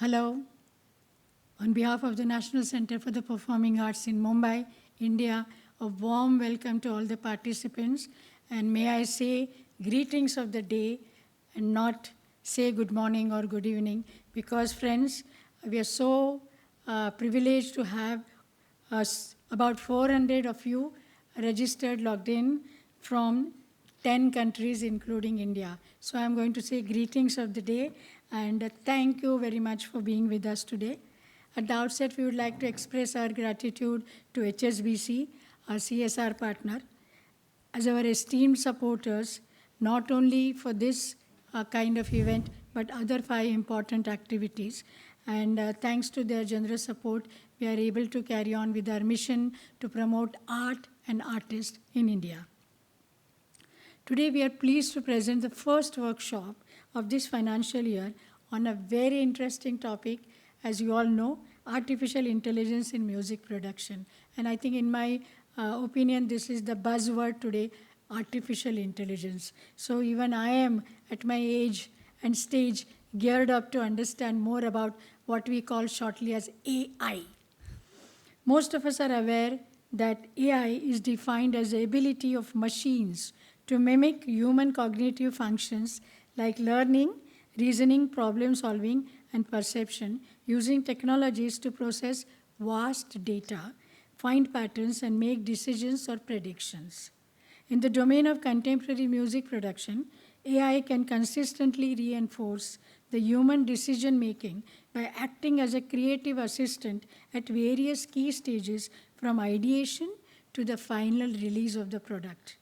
Hello. On behalf of the National Center for the Performing Arts in Mumbai, India, a warm welcome to all the participants. And may I say greetings of the day and not say good morning or good evening, because friends, we are so privileged to have about 400 of you registered, logged in from 10 countries, including India. So I'm going to say greetings of the day, and thank you very much for being with us today. At the outset, we would like to express our gratitude to HSBC, our CSR partner, as our esteemed supporters, not only for this kind of event, but other 5 important activities. And thanks to their generous support, we are able to carry on with our mission to promote art and artists in India. Today, we are pleased to present the first workshop of this financial year on a very interesting topic. As you all know, artificial intelligence in music production. And I think in my opinion, this is the buzzword today, artificial intelligence. So even I am, at my age and stage, geared up to understand more about what we call shortly as AI. Most of us are aware that AI is defined as the ability of machines to mimic human cognitive functions like learning, reasoning, problem solving, and perception, using technologies to process vast data, find patterns, and make decisions or predictions. In the domain of contemporary music production, AI can consistently reinforce the human decision-making by acting as a creative assistant at various key stages from ideation to the final release of the product.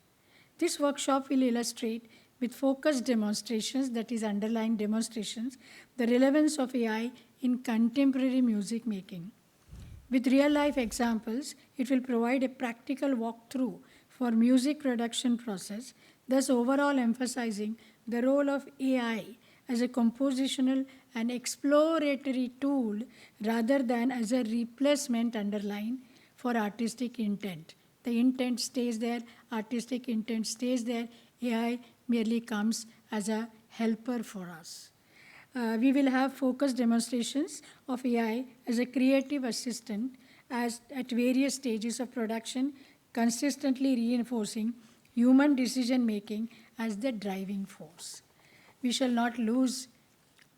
This workshop will illustrate with focused demonstrations, that is underlying demonstrations, the relevance of AI in contemporary music making. With real-life examples, it will provide a practical walkthrough for music production process, thus overall emphasizing the role of AI as a compositional and exploratory tool rather than as a replacement underlying for artistic intent. The intent stays there, artistic intent stays there, AI merely comes as a helper for us. We will have focused demonstrations of AI as a creative assistant at various stages of production, consistently reinforcing human decision-making as the driving force. We shall not lose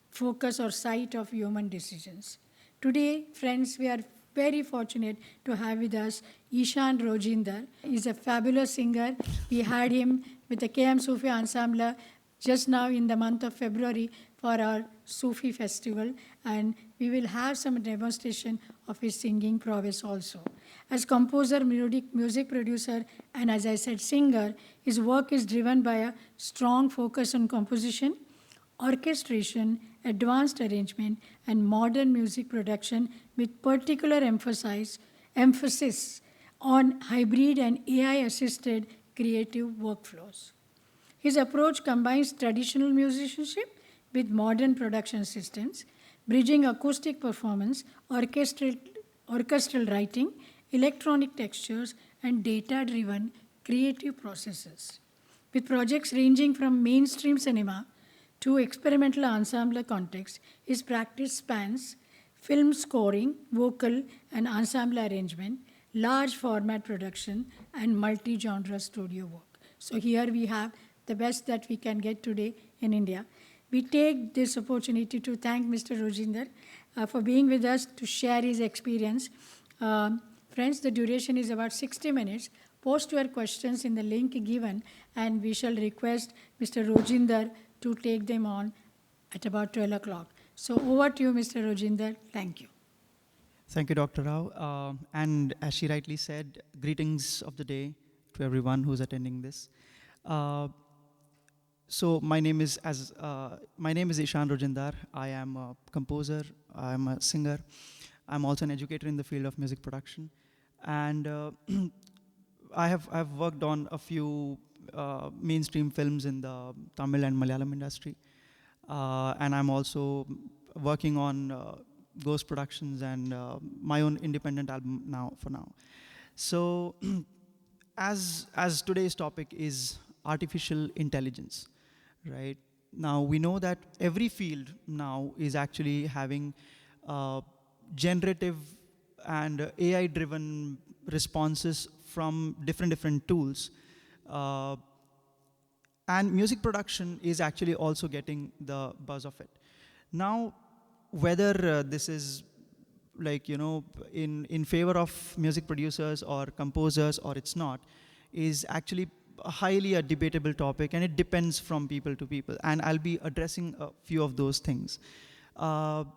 focus or sight of human decisions. Today, friends, we are very fortunate to have with us Ishan Rojindar. He's a fabulous singer. We had him with the KM Sufi Ensemble just now in the month of February for our Sufi festival, and we will have some demonstration of his singing prowess also. As composer, music producer, and as I said, singer, his work is driven by a strong focus on composition, orchestration, advanced arrangement, and modern music production with particular emphasis on hybrid and AI-assisted creative workflows. His approach combines traditional musicianship with modern production systems, bridging acoustic performance, orchestral writing, electronic textures, and data-driven creative processes. With projects ranging from mainstream cinema to experimental ensemble context, his practice spans film scoring, vocal and ensemble arrangement, large format production, and multi-genre studio work. So here we have the best that we can get today in India. We take this opportunity to thank Mr. Rojindar for being with us to share his experience. Friends, the duration is about 60 minutes. Post your questions in the link given, and we shall request Mr. Rojindar to take them on at about 12 o'clock. So over to you, Mr. Rojindar. Thank you. Thank you, Dr. Rao. And as she rightly said, greetings of the day to everyone who's attending this. So my name is Ishan Rojindar. I am a composer. I am a singer. I'm also an educator in the field of music production, and I've worked on a few mainstream films in the Tamil and Malayalam industry, and I'm also working on ghost productions and my own independent album now. So, as today's topic is artificial intelligence, right? Now, we know that every field now is actually having generative and AI-driven responses from different tools. Uh, and music production is actually also getting the buzz of it. Now, whether this is like, in favor of music producers or composers or it's not, is actually highly a debatable topic, and it depends from people to people. And I'll be addressing a few of those things. Now,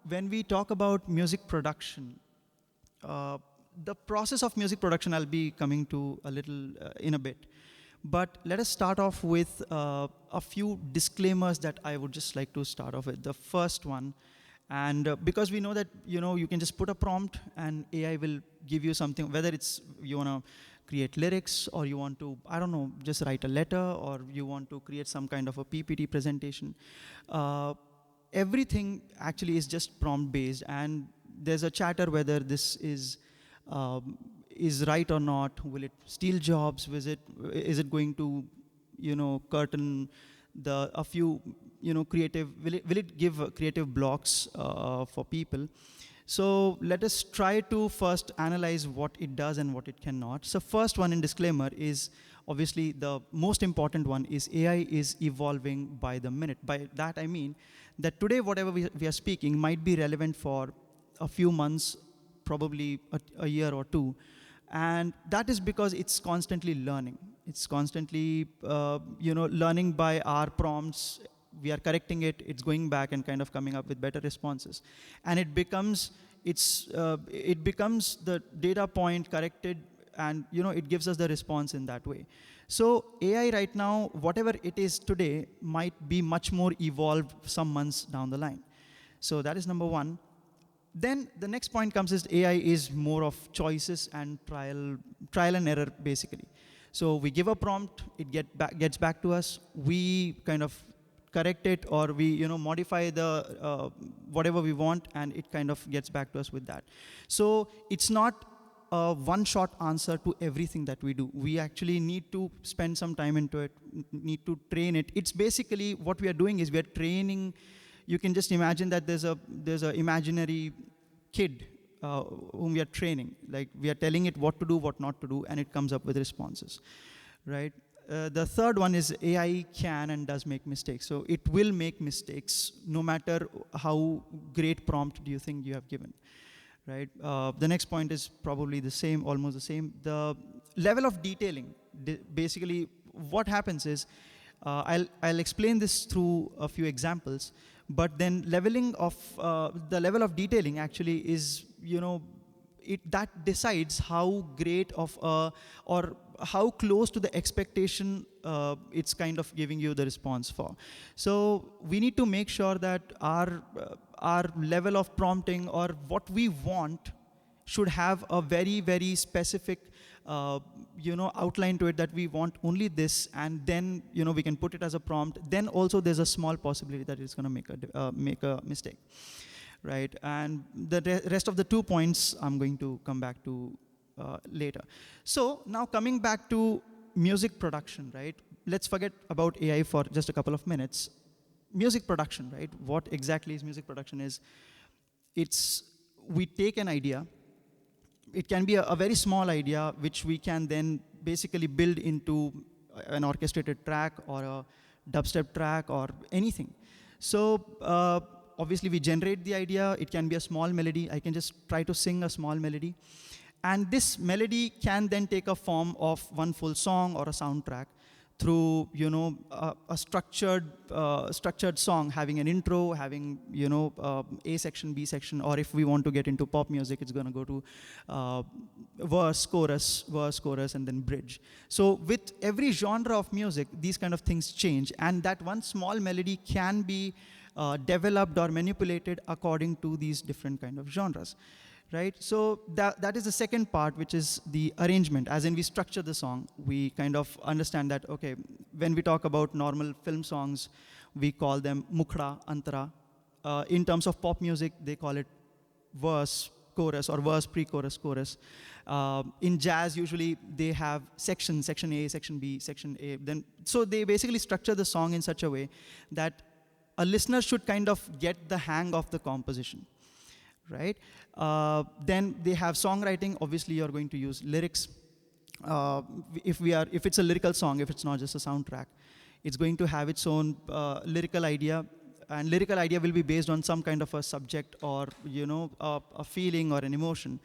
when we talk about music production, the process of music production I'll be coming to a little in a bit. But let us start off with a few disclaimers that I would just like to start off with. The first one, and because we know that you can just put a prompt and AI will give you something, whether it's you want to create lyrics or you want to, I don't know, just write a letter, or you want to create some kind of a PPT presentation. Everything actually is just prompt based, and there's a chatter whether this is right or not. Will it steal jobs? Is it going to curtain a few creative, will it give creative blocks for people? So let us try to first analyze what it does and what it cannot. So first one in disclaimer is, obviously the most important one is AI is evolving by the minute. By that I mean that today whatever we are speaking might be relevant for a few months, probably a year or two. And that is because it's constantly learning. It's constantly learning by our prompts. We are correcting it, it's going back and kind of coming up with better responses. And it becomes the data point corrected, and it gives us the response in that way. So AI right now, whatever it is today, might be much more evolved some months down the line. So that is number one. Then the next point comes is AI is more of choices and trial and error, basically. So we give a prompt, it gets back to us, we kind of correct it, or we modify the whatever we want, and it kind of gets back to us with that. So it's not a one-shot answer to everything that we do. We actually need to spend some time into it, need to train it. It's basically what we are doing is we are training. You can just imagine that there's a imaginary kid whom we are training. Like, we are telling it what to do, what not to do, and it comes up with responses, right? The third one is AI can and does make mistakes. So it will make mistakes no matter how great prompt do you think you have given, right? The next point is probably the same, almost the same. The level of detailing, basically what happens is, I'll explain this through a few examples, but then the level of detailing actually is, that decides how great of or how close to the expectation it's kind of giving you the response for. So we need to make sure that our level of prompting, or what we want, should have a very, very specific outline to it, that we want only this, and then we can put it as a prompt. Then also there's a small possibility that it's going to make a mistake, right? And the rest of the 2 points I'm going to come back to later. So now coming back to music production, right? Let's forget about AI for just a couple of minutes. Music production, right? What exactly is music production? We take an idea. It can be a very small idea, which we can then basically build into an orchestrated track or a dubstep track or anything. So obviously we generate the idea. It can be a small melody. I can just try to sing a small melody. And this melody can then take a form of one full song or a soundtrack through a structured song, having an intro, having A section, B section, or if we want to get into pop music, it's going to go to verse, chorus, and then bridge. So with every genre of music, these kind of things change, and that one small melody can be developed or manipulated according to these different kind of genres. Right? So that is the second part, which is the arrangement. As in, we structure the song. We kind of understand that, okay, when we talk about normal film songs, we call them mukhra, antara. In terms of pop music, they call it verse, chorus, or verse, pre-chorus, chorus. In jazz, usually they have sections, section A, section B, section A. So they basically structure the song in such a way that a listener should kind of get the hang of the composition, right? Then they have songwriting. Obviously, you're going to use lyrics. If it's a lyrical song, if it's not just a soundtrack, it's going to have its own lyrical idea, and lyrical idea will be based on some kind of a subject, or a feeling or an emotion.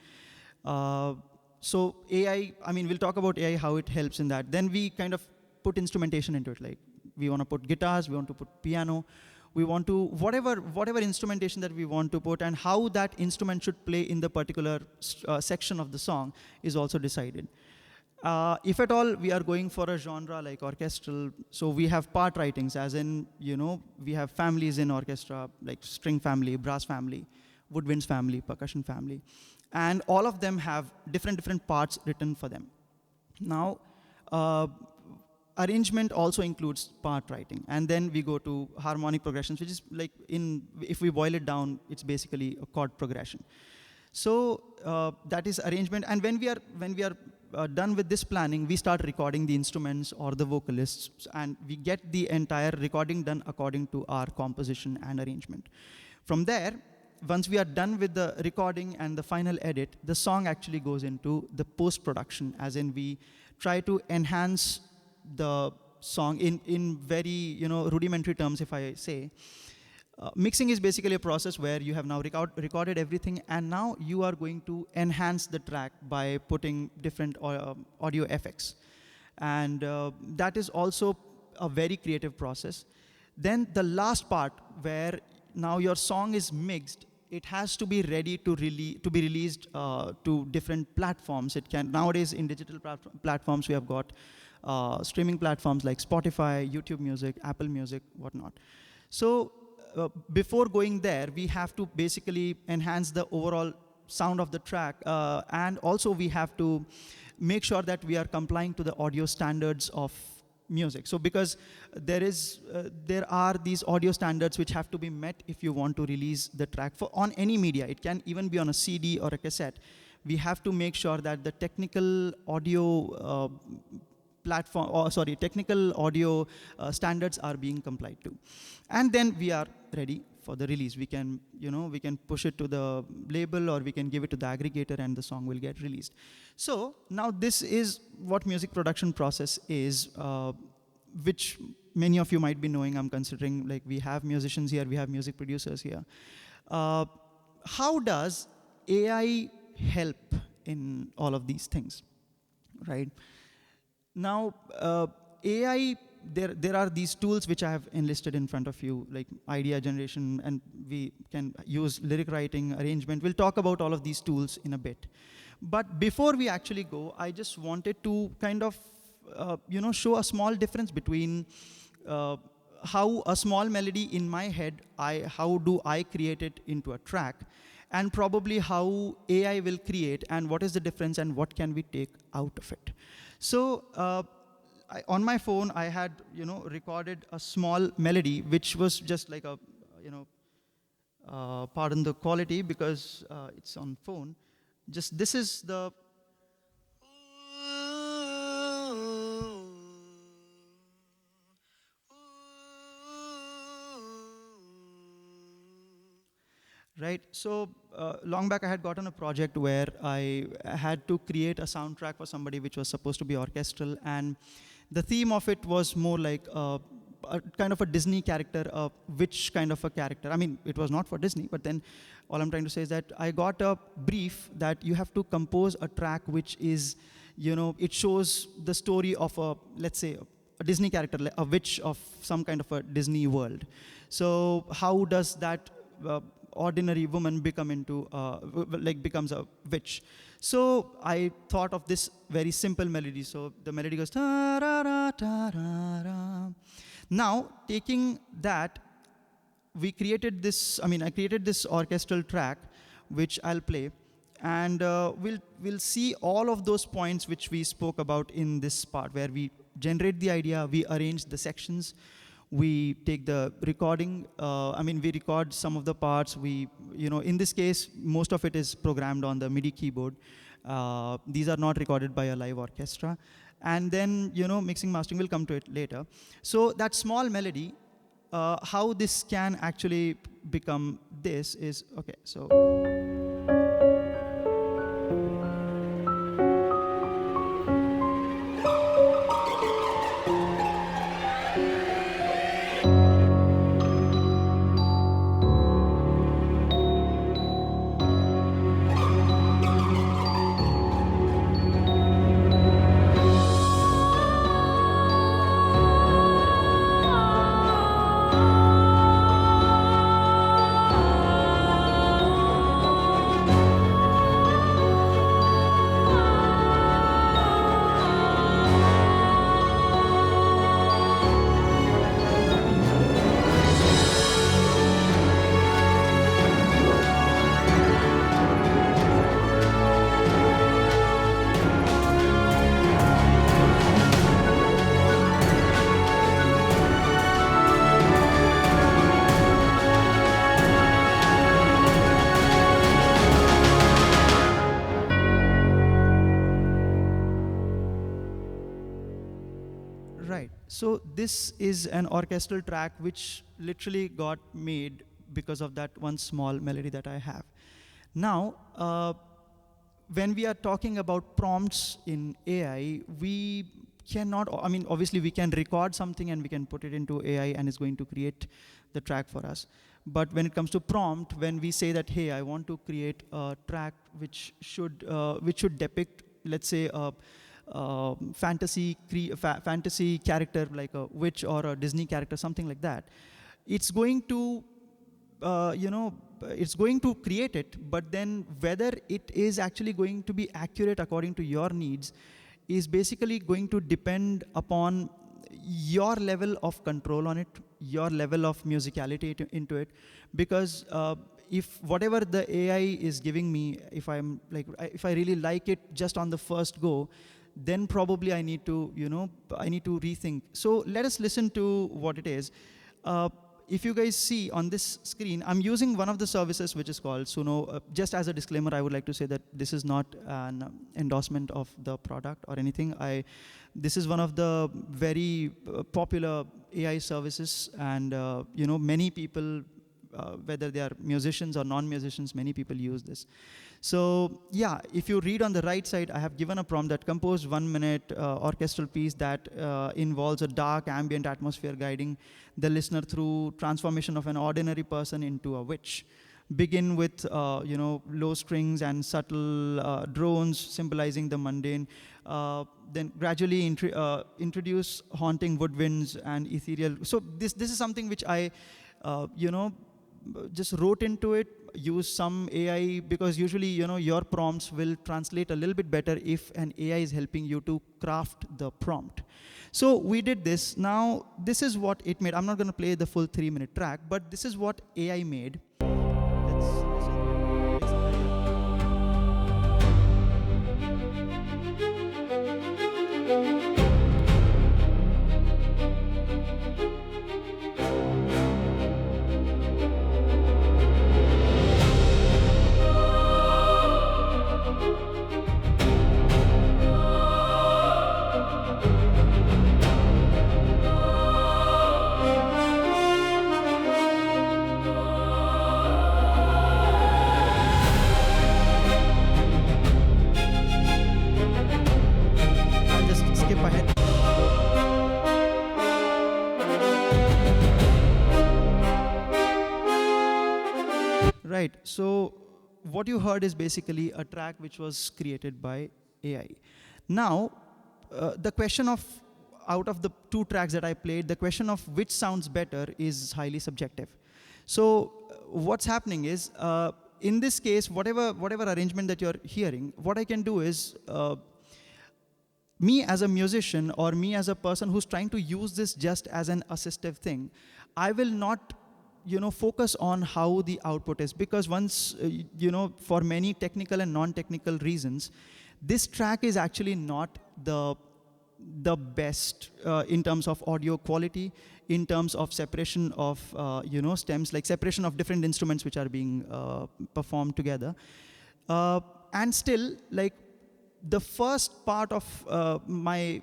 So AI, I mean, we'll talk about AI, how it helps in that. Then we kind of put instrumentation into it. Like, we want to put guitars, we want to put piano, we want to, whatever instrumentation that we want to put, and how that instrument should play in the particular section of the song is also decided. If at all we are going for a genre like orchestral, so we have part writings, as in, we have families in orchestra, like string family, brass family, woodwinds family, percussion family. And all of them have different parts written for them. Now, arrangement also includes part writing. And then we go to harmonic progressions, which is like, if we boil it down, it's basically a chord progression. So that is arrangement. And when we are done with this planning, we start recording the instruments or the vocalists, and we get the entire recording done according to our composition and arrangement. From there, once we are done with the recording and the final edit, the song actually goes into the post-production, as in we try to enhance the song in very rudimentary terms, if I say. Mixing is basically a process where you have now recorded everything, and now you are going to enhance the track by putting different audio effects. And that is also a very creative process. Then the last part, where now your song is mixed, it has to be ready to be released to different platforms. It can, nowadays in digital platforms, we have got streaming platforms like Spotify, YouTube Music, Apple Music, whatnot. So before going there, we have to basically enhance the overall sound of the track, and also we have to make sure that we are complying to the audio standards of music. So because there are these audio standards which have to be met if you want to release the track on any media. It can even be on a CD or a cassette. We have to make sure that the technical audio technical audio standards are being complied to. And then we are ready for the release. We can, we can push it to the label, or we can give it to the aggregator, and the song will get released. So now this is what music production process is, which many of you might be knowing. I'm considering, like, we have musicians here, we have music producers here. How does AI help in all of these things, right? Now, AI, there are these tools which I have enlisted in front of you, like idea generation, and we can use lyric writing, arrangement. We'll talk about all of these tools in a bit. But before we actually go, I just wanted to kind of, show a small difference between how a small melody in my head, how do I create it into a track, and probably how AI will create, and what is the difference, and what can we take out of it. So on my phone, I had recorded a small melody, which was just like a, pardon the quality because it's on phone. Just this is the. Right, so long back I had gotten a project where I had to create a soundtrack for somebody which was supposed to be orchestral, and the theme of it was more like a kind of a Disney character, which kind of a character. I mean, it was not for Disney, but then all I'm trying to say is that I got a brief that you have to compose a track which is, it shows the story of a, let's say, a Disney character, a witch of some kind of a Disney world. So how does that ordinary woman becomes a witch? So I thought of this very simple melody. So the melody goes ta ra ra ta ra ra. Now taking that, I created this orchestral track which I'll play, and we'll see all of those points which we spoke about in this part, where we generate the idea, we arrange the sections, We take the recording, we record some of the parts. In this case, most of it is programmed on the MIDI keyboard. These are not recorded by a live orchestra. And then, mixing, mastering, will come to it later. So that small melody, how this can actually become this is, okay, so. Right. So this is an orchestral track which literally got made because of that one small melody that I have. Now, when we are talking about prompts in AI, we cannot, obviously we can record something and we can put it into AI and it's going to create the track for us. But when it comes to prompt, when we say that, hey, I want to create a track which should depict, let's say, a fantasy character like a witch or a Disney character, something like that, it's going to, it's going to create it, but then whether it is actually going to be accurate according to your needs is basically going to depend upon your level of control on it, your level of musicality into it, because if whatever the AI is giving me, if I really like it just on the first go, then probably I need to, rethink. So let us listen to what it is. If you guys see on this screen, I'm using one of the services which is called Suno. Just as a disclaimer, I would like to say that this is not an endorsement of the product or anything. This is one of the very popular AI services, and many people, whether they are musicians or non-musicians, many people use this. So yeah, if you read on the right side, I have given a prompt that compose 1 minute orchestral piece that involves a dark ambient atmosphere guiding the listener through transformation of an ordinary person into a witch. Begin with low strings and subtle drones symbolizing the mundane. Then gradually introduce haunting woodwinds and ethereal. So this is something which I just wrote into it, use some AI, because usually your prompts will translate a little bit better if an AI is helping you to craft the prompt. So we did this. Now this is what it made. I'm not going to play the full 3-minute track, but this is what AI made. Let's listen. I'll just skip ahead. Right, so what you heard is basically a track which was created by AI. Now, the question of, out of the 2 tracks that I played, the question of which sounds better is highly subjective. So what's happening is, in this case, whatever arrangement that you're hearing, what I can do is, me as a musician or me as a person who's trying to use this just as an assistive thing, I will not focus on how the output is, because once, for many technical and non-technical reasons, this track is actually not the the best in terms of audio quality, in terms of separation of stems, like separation of different instruments which are being performed together. And still, like the first part of my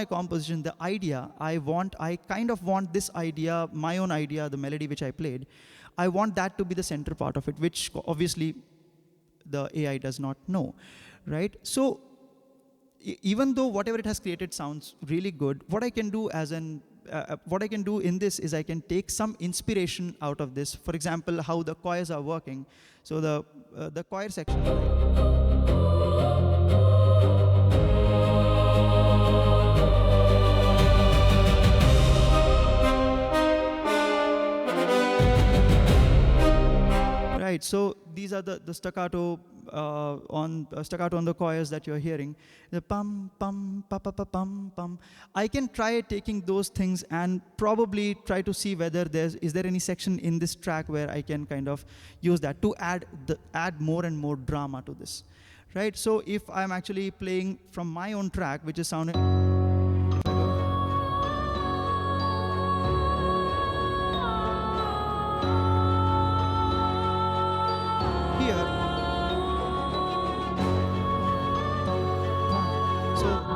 composition, the idea, I kind of want this idea, my own idea, the melody which I played, I want that to be the center part of it, which obviously the AI does not know, right? So even though whatever it has created sounds really good, what I can do in this is I can take some inspiration out of this. For example, how the choirs are working. So the choir section. Right, so these are the staccato on the choirs that you're hearing. The pum pum pa pa pa pum pum. I can try taking those things and probably try to see whether is there any section in this track where I can kind of use that to add more and more drama to this, right? So if I'm actually playing from my own track, which is sounding.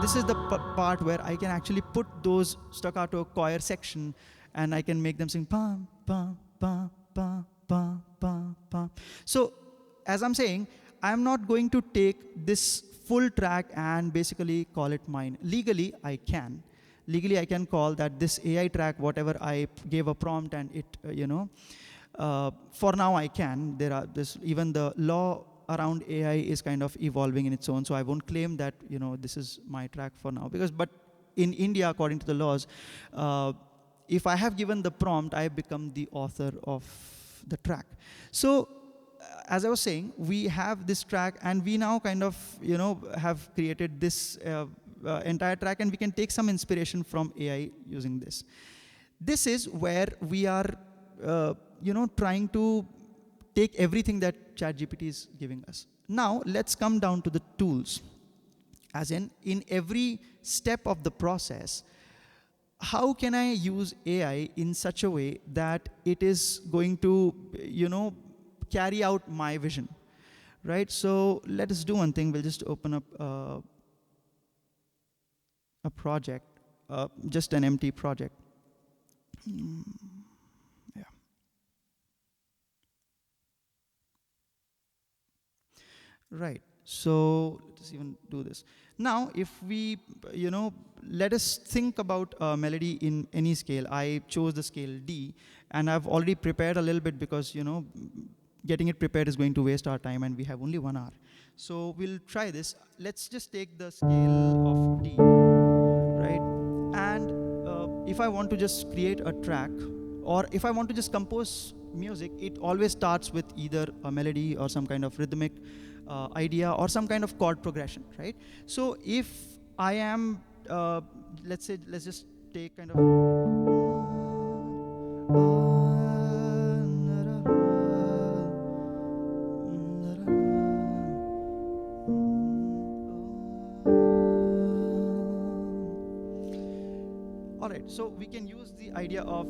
This is the part where I can actually put those staccato choir section and I can make them sing pam pam pam pam pam pam pam. So as I'm saying, I'm not going to take this full track and basically call it mine. Legally I can call that this AI track, whatever I gave a prompt and it for now I can. Even the law around AI is kind of evolving in its own, so I won't claim that this is my track for now, but in India, according to the laws, if I have given the prompt, I have become the author of the track. So as I was saying, we have this track and we now kind of have created this entire track, and we can take some inspiration from AI using this. This is where we are trying to take everything that ChatGPT is giving us. Now, let's come down to the tools. As in every step of the process, how can I use AI in such a way that it is going to, carry out my vision, right? So let us do one thing. We'll just open up a project, just an empty project. Right, so let's even do this. Now, if we, let us think about a melody in any scale. I chose the scale D, and I've already prepared a little bit because, getting it prepared is going to waste our time, and we have only 1 hour. So we'll try this. Let's just take the scale of D, right? And if I want to just create a track, or if I want to just compose music, it always starts with either a melody or some kind of rhythmic idea or some kind of chord progression, right? So if I am, let's just take kind of. All right, so we can use the idea of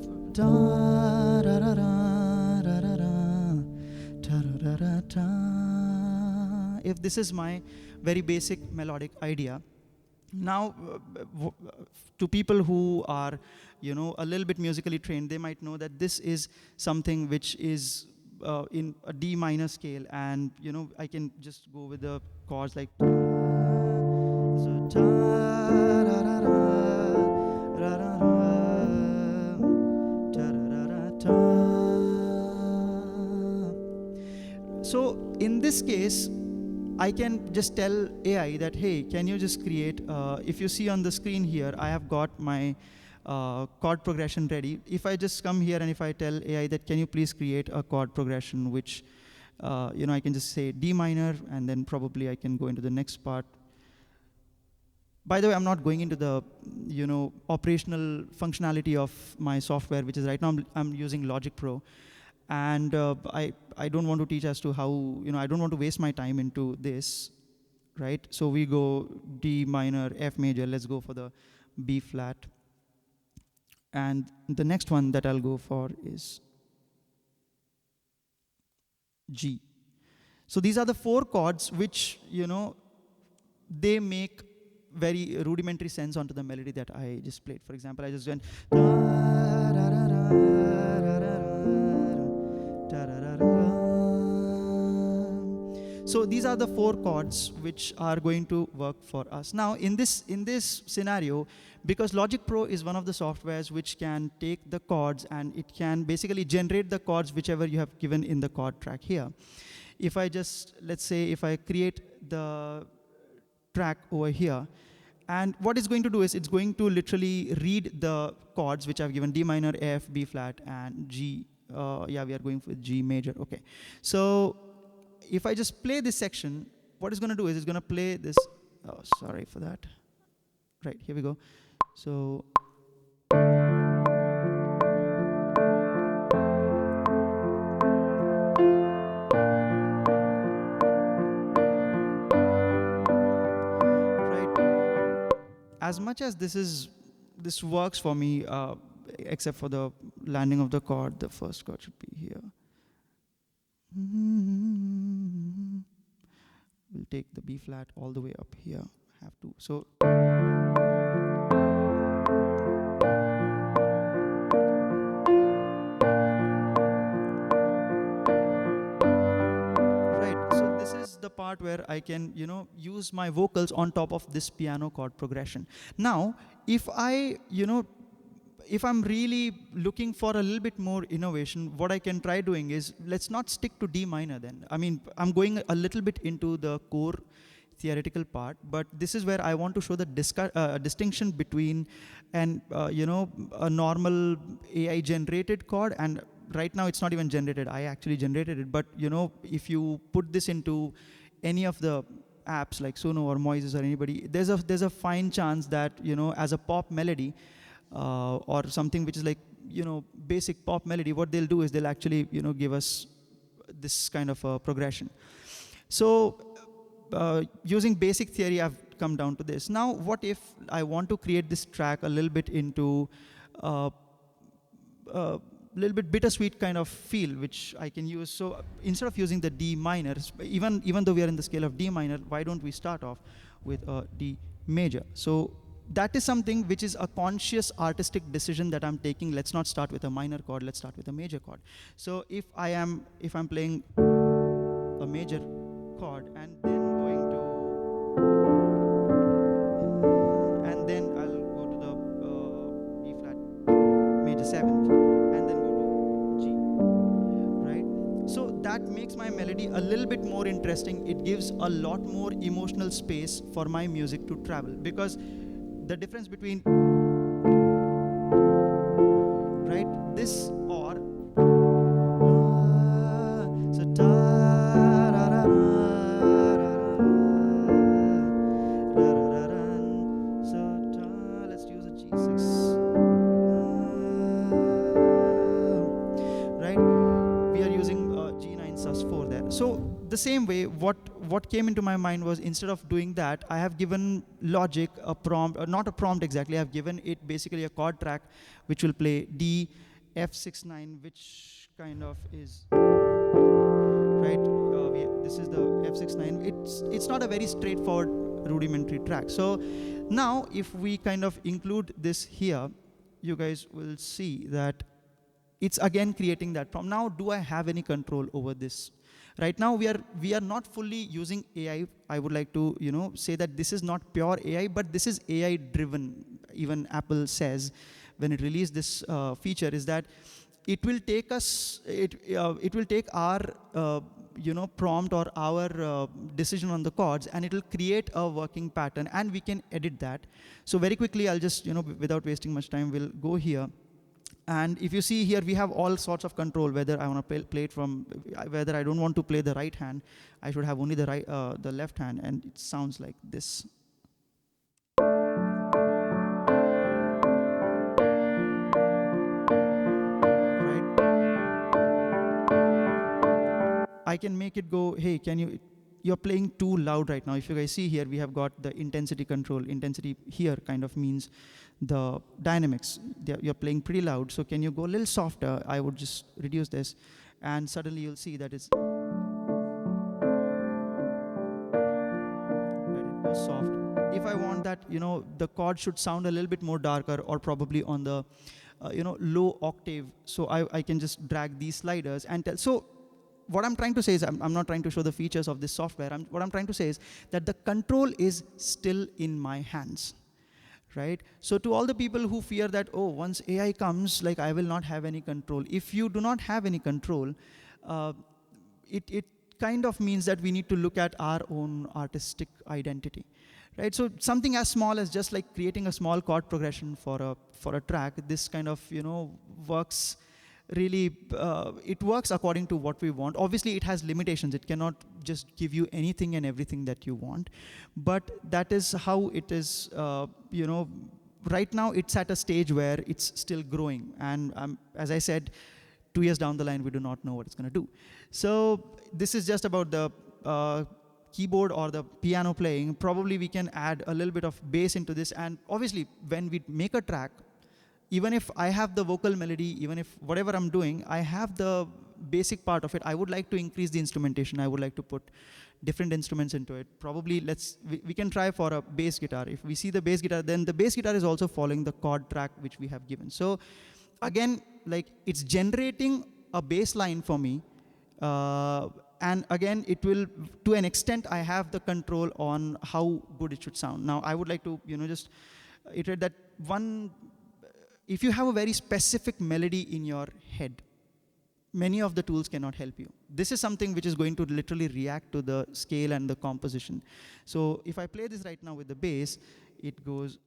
if this is my very basic melodic idea. Now, to people who are, a little bit musically trained, they might know that this is something which is in a D minor scale, and I can just go with the chords like. So in this case, I can just tell AI that, hey, can you just create, if you see on the screen here, I have got my chord progression ready. If I just come here and if I tell AI that, can you please create a chord progression, which, I can just say D minor, and then probably I can go into the next part. By the way, I'm not going into the, operational functionality of my software, which is right now I'm using Logic Pro. And I don't want to teach as to how, I don't want to waste my time into this. right? So we go D minor, F major, let's go for the B flat. And the next one that I'll go for is G. So these are the 4 chords which, they make very rudimentary sense onto the melody that I just played. For example, I just went. So these are the 4 chords which are going to work for us. Now in this scenario, because Logic Pro is one of the softwares which can take the chords and it can basically generate the chords whichever you have given in the chord track here. If I just, let's say, if I create the track over here, and what it's going to do is it's going to literally read the chords which I've given, D minor, F, B flat, and G. Yeah, we are going for G major. Okay. So if I just play this section, what it's going to do is it's going to play this. Oh, sorry for that. Right, here we go. So as much as this works for me, except for the landing of the chord, the first chord should be here. We'll take the B flat all the way up here. Have to. So this is the part where I can, use my vocals on top of this piano chord progression. Now, if I'm really looking for a little bit more innovation, what I can try doing is, let's not stick to D minor then. I mean, I'm going a little bit into the core theoretical part, but this is where I want to show the distinction between a normal AI generated chord, and right now it's not even generated. I actually generated it, but if you put this into any of the apps like Suno or Moises or anybody, there's a fine chance that as a pop melody or something which is like basic pop melody, what they'll do is they'll actually give us this kind of a progression. So using basic theory, I've come down to this. Now, what if I want to create this track a little bit into little bit bittersweet kind of feel, which I can use. So instead of using the D minor, even though we are in the scale of D minor, why don't we start off with a D major? So that is something which is a conscious artistic decision that I'm taking. Let's not start with a minor chord, let's start with a major chord. So if I'm playing a major chord and then going to, and then I'll go to the B flat major 7th, and then go to G, right? So that makes my melody a little bit more interesting. It gives a lot more emotional space for my music to travel, because the difference between, right, this or so let's use a G6, right? We are using G9 sus4 there. So the same way, what came into my mind was, instead of doing that, I have given Logic a prompt, not a prompt exactly, I have given it basically a chord track which will play D, F6/9, which kind of is, right, this is the F6/9. It's not a very straightforward rudimentary track. So now if we kind of include this here, you guys will see that it's again creating that prompt. Now, do I have any control over this? Right now, we are not fully using AI. I would like to say that this is not pure AI, but this is AI driven. Even Apple says when it released this feature is that it will take us, it will take our prompt or our decision on the chords, and it will create a working pattern, and we can edit that. So very quickly, I'll just without wasting much time, we'll go here. And if you see here, we have all sorts of control, whether I want to play it from, whether I don't want to play the right hand, I should have only the left hand, and it sounds like this. Right? I can make it go, hey, can you, you're playing too loud right now. If you guys see here, we have got the intensity control. Intensity here kind of means the dynamics. You're playing pretty loud. So can you go a little softer? I would just reduce this, and suddenly you'll see that it goes soft. If I want that, the chord should sound a little bit more darker, or probably on the low octave, so I can just drag these sliders and tell. So what I'm trying to say is, I'm not trying to show the features of this software. What I'm trying to say is that the control is still in my hands, right? So to all the people who fear that, oh, once AI comes, like I will not have any control. If you do not have any control, it kind of means that we need to look at our own artistic identity, right? So something as small as just like creating a small chord progression for a track, this kind of works really, it works according to what we want. Obviously, it has limitations. It cannot just give you anything and everything that you want, but that is how it is. Right now it's at a stage where it's still growing, and as I said, 2 years down the line, we do not know what it's going to do. So this is just about the keyboard or the piano playing. Probably we can add a little bit of bass into this, and obviously when we make a track, even if I have the vocal melody, even if whatever I'm doing, I have the basic part of it, I would like to increase the instrumentation. I would like to put different instruments into it. Probably we can try for a bass guitar. If we see the bass guitar, then the bass guitar is also following the chord track which we have given. So again, like it's generating a bass line for me. And again, it will, to an extent, I have the control on how good it should sound. Now, I would like to, just iterate that one. If you have a very specific melody in your head, many of the tools cannot help you. This is something which is going to literally react to the scale and the composition. So if I play this right now with the bass, it goes.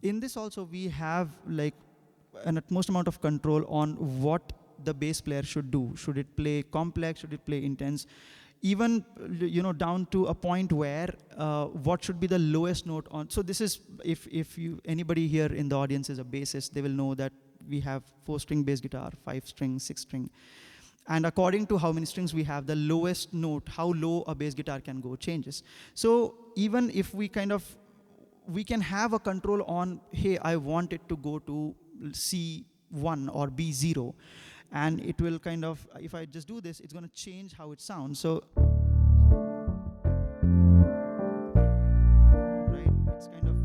In this also, we have like an utmost amount of control on what the bass player should do. Should it play complex? Should it play intense? Even down to a point where what should be the lowest note on. So this is, if anybody here in the audience is a bassist, they will know that we have 4-string bass guitar, 5-string, 6-string. And according to how many strings we have, the lowest note, how low a bass guitar can go, changes. So even if we we can have a control on, hey, I want it to go to C1 or B0. And it will kind of, if I just do this, it's going to change how it sounds. So, right, it's kind of,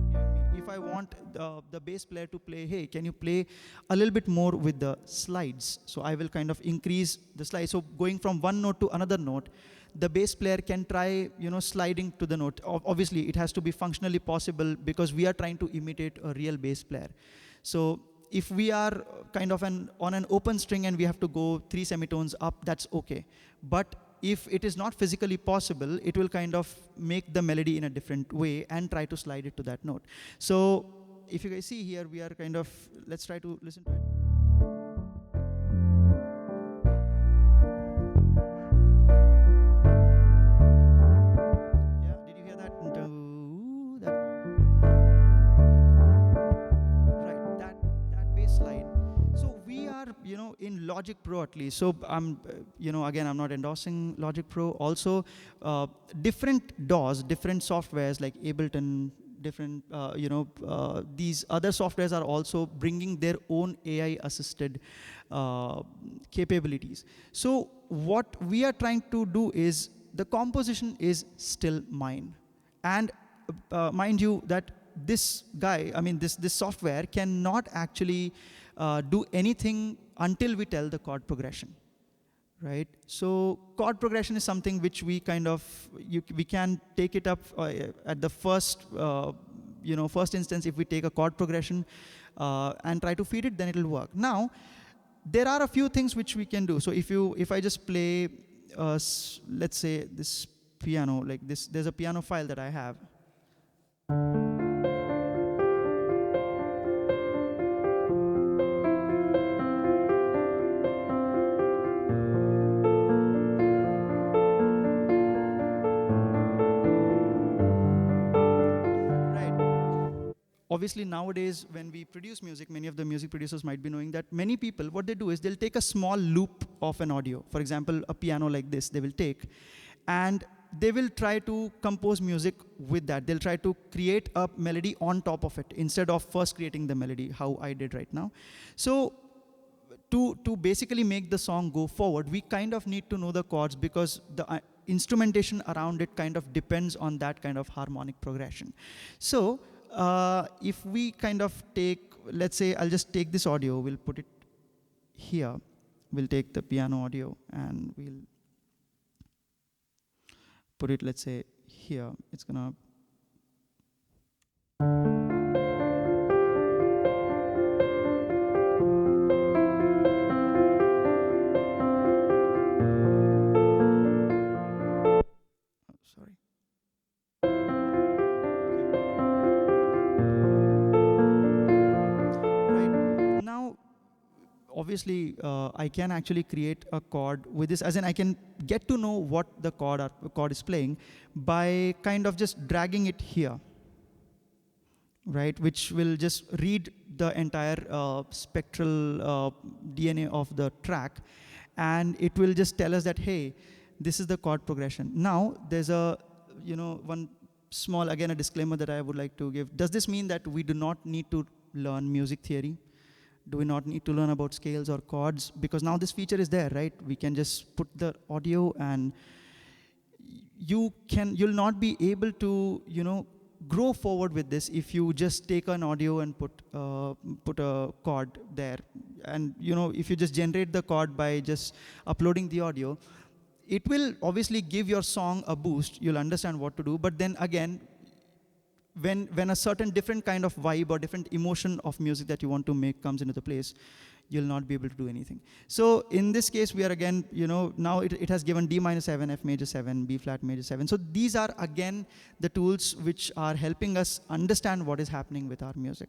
if I want the bass player to play, hey, can you play a little bit more with the slides? So I will kind of increase the slides. So going from one note to another note, the bass player can try, sliding to the note. Obviously, it has to be functionally possible because we are trying to imitate a real bass player. So if we are kind of on an open string and we have to go 3 semitones up, that's okay. But if it is not physically possible, it will kind of make the melody in a different way and try to slide it to that note. So if you guys see here, we are kind of, let's try to listen to it. In Logic Pro at least. So I'm, again, I'm not endorsing Logic Pro. Also, different DAWs, different softwares like Ableton, different, these other softwares are also bringing their own AI-assisted capabilities. So what we are trying to do is, the composition is still mine. And mind you that this guy, this software cannot actually do anything until we tell the chord progression, right? So chord progression is something which we kind of, we can take it up at the first, first instance. If we take a chord progression and try to feed it, then it'll work. Now, there are a few things which we can do. So if I just play, let's say this piano, like this, there's a piano file that I have. obviously nowadays when we produce music, many of the music producers might be knowing that many people, what they do is they'll take a small loop of an audio. For example, a piano like this, they will take, and they will try to compose music with that. They'll try to create a melody on top of it instead of first creating the melody, how I did right now. So to basically make the song go forward, we kind of need to know the chords, because the instrumentation around it kind of depends on that kind of harmonic progression. So if we kind of take, let's say, I'll just take this audio, we'll put it here. We'll take the piano audio and we'll put it, let's say, here. It's gonna. Sorry. Right. Now, obviously, I can actually create a chord with this, as in I can get to know what the chord is playing by kind of just dragging it here, right? Which will just read the entire spectral DNA of the track, and it will just tell us that, hey, this is the chord progression. Now, there's one small, again, a disclaimer that I would like to give. Does this mean that we do not need to learn music theory? Do we not need to learn about scales or chords? Because now this feature is there, right? We can just put the audio, and you'll not be able to, grow forward with this if you just take an audio and put a chord there. And if you just generate the chord by just uploading the audio, it will obviously give your song a boost. You'll understand what to do. But then again, when a certain different kind of vibe or different emotion of music that you want to make comes into the place, you'll not be able to do anything. So in this case, we are again, now it has given D minor 7, F major 7, B flat major 7. So these are again the tools which are helping us understand what is happening with our music.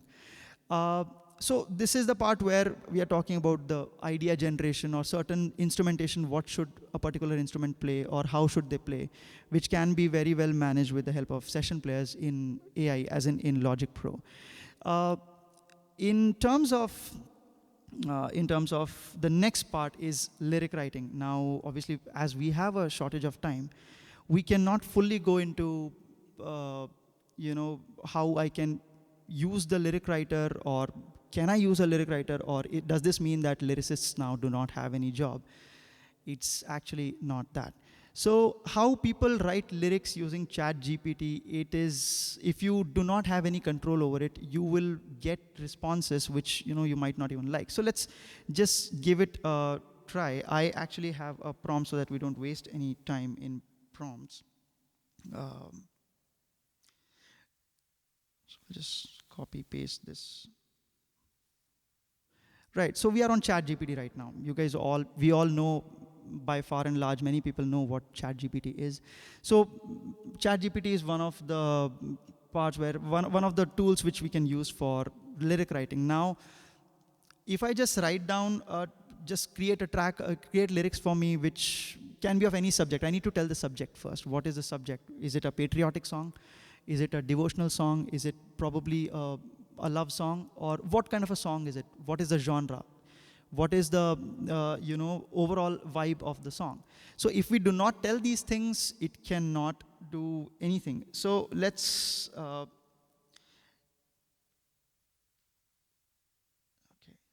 So this is the part where we are talking about the idea generation or certain instrumentation, what should a particular instrument play or how should they play, which can be very well managed with the help of session players in AI, as in Logic Pro. In terms of the next part is lyric writing. Now, obviously, as we have a shortage of time, we cannot fully go into, how I can use the lyric writer, or can I use a lyric writer, or does this mean that lyricists now do not have any job? It's actually not that. So how people write lyrics using ChatGPT, it is, if you do not have any control over it, you will get responses which you might not even like. So let's just give it a try. I actually have a prompt so that we don't waste any time in prompts. So I'll just copy paste this. Right, so we are on ChatGPT right now. You guys we all know, by far and large, many people know what ChatGPT is. So ChatGPT is one of the parts where, one of the tools which we can use for lyric writing. Now, if I just write down, just create a track, create lyrics for me, which can be of any subject. I need to tell the subject first. What is the subject? Is it a patriotic song? Is it a devotional song? Is it probably a love song? Or what kind of a song is it? What is the genre? What is the overall vibe of the song? So if we do not tell these things, it cannot do anything. So let's okay,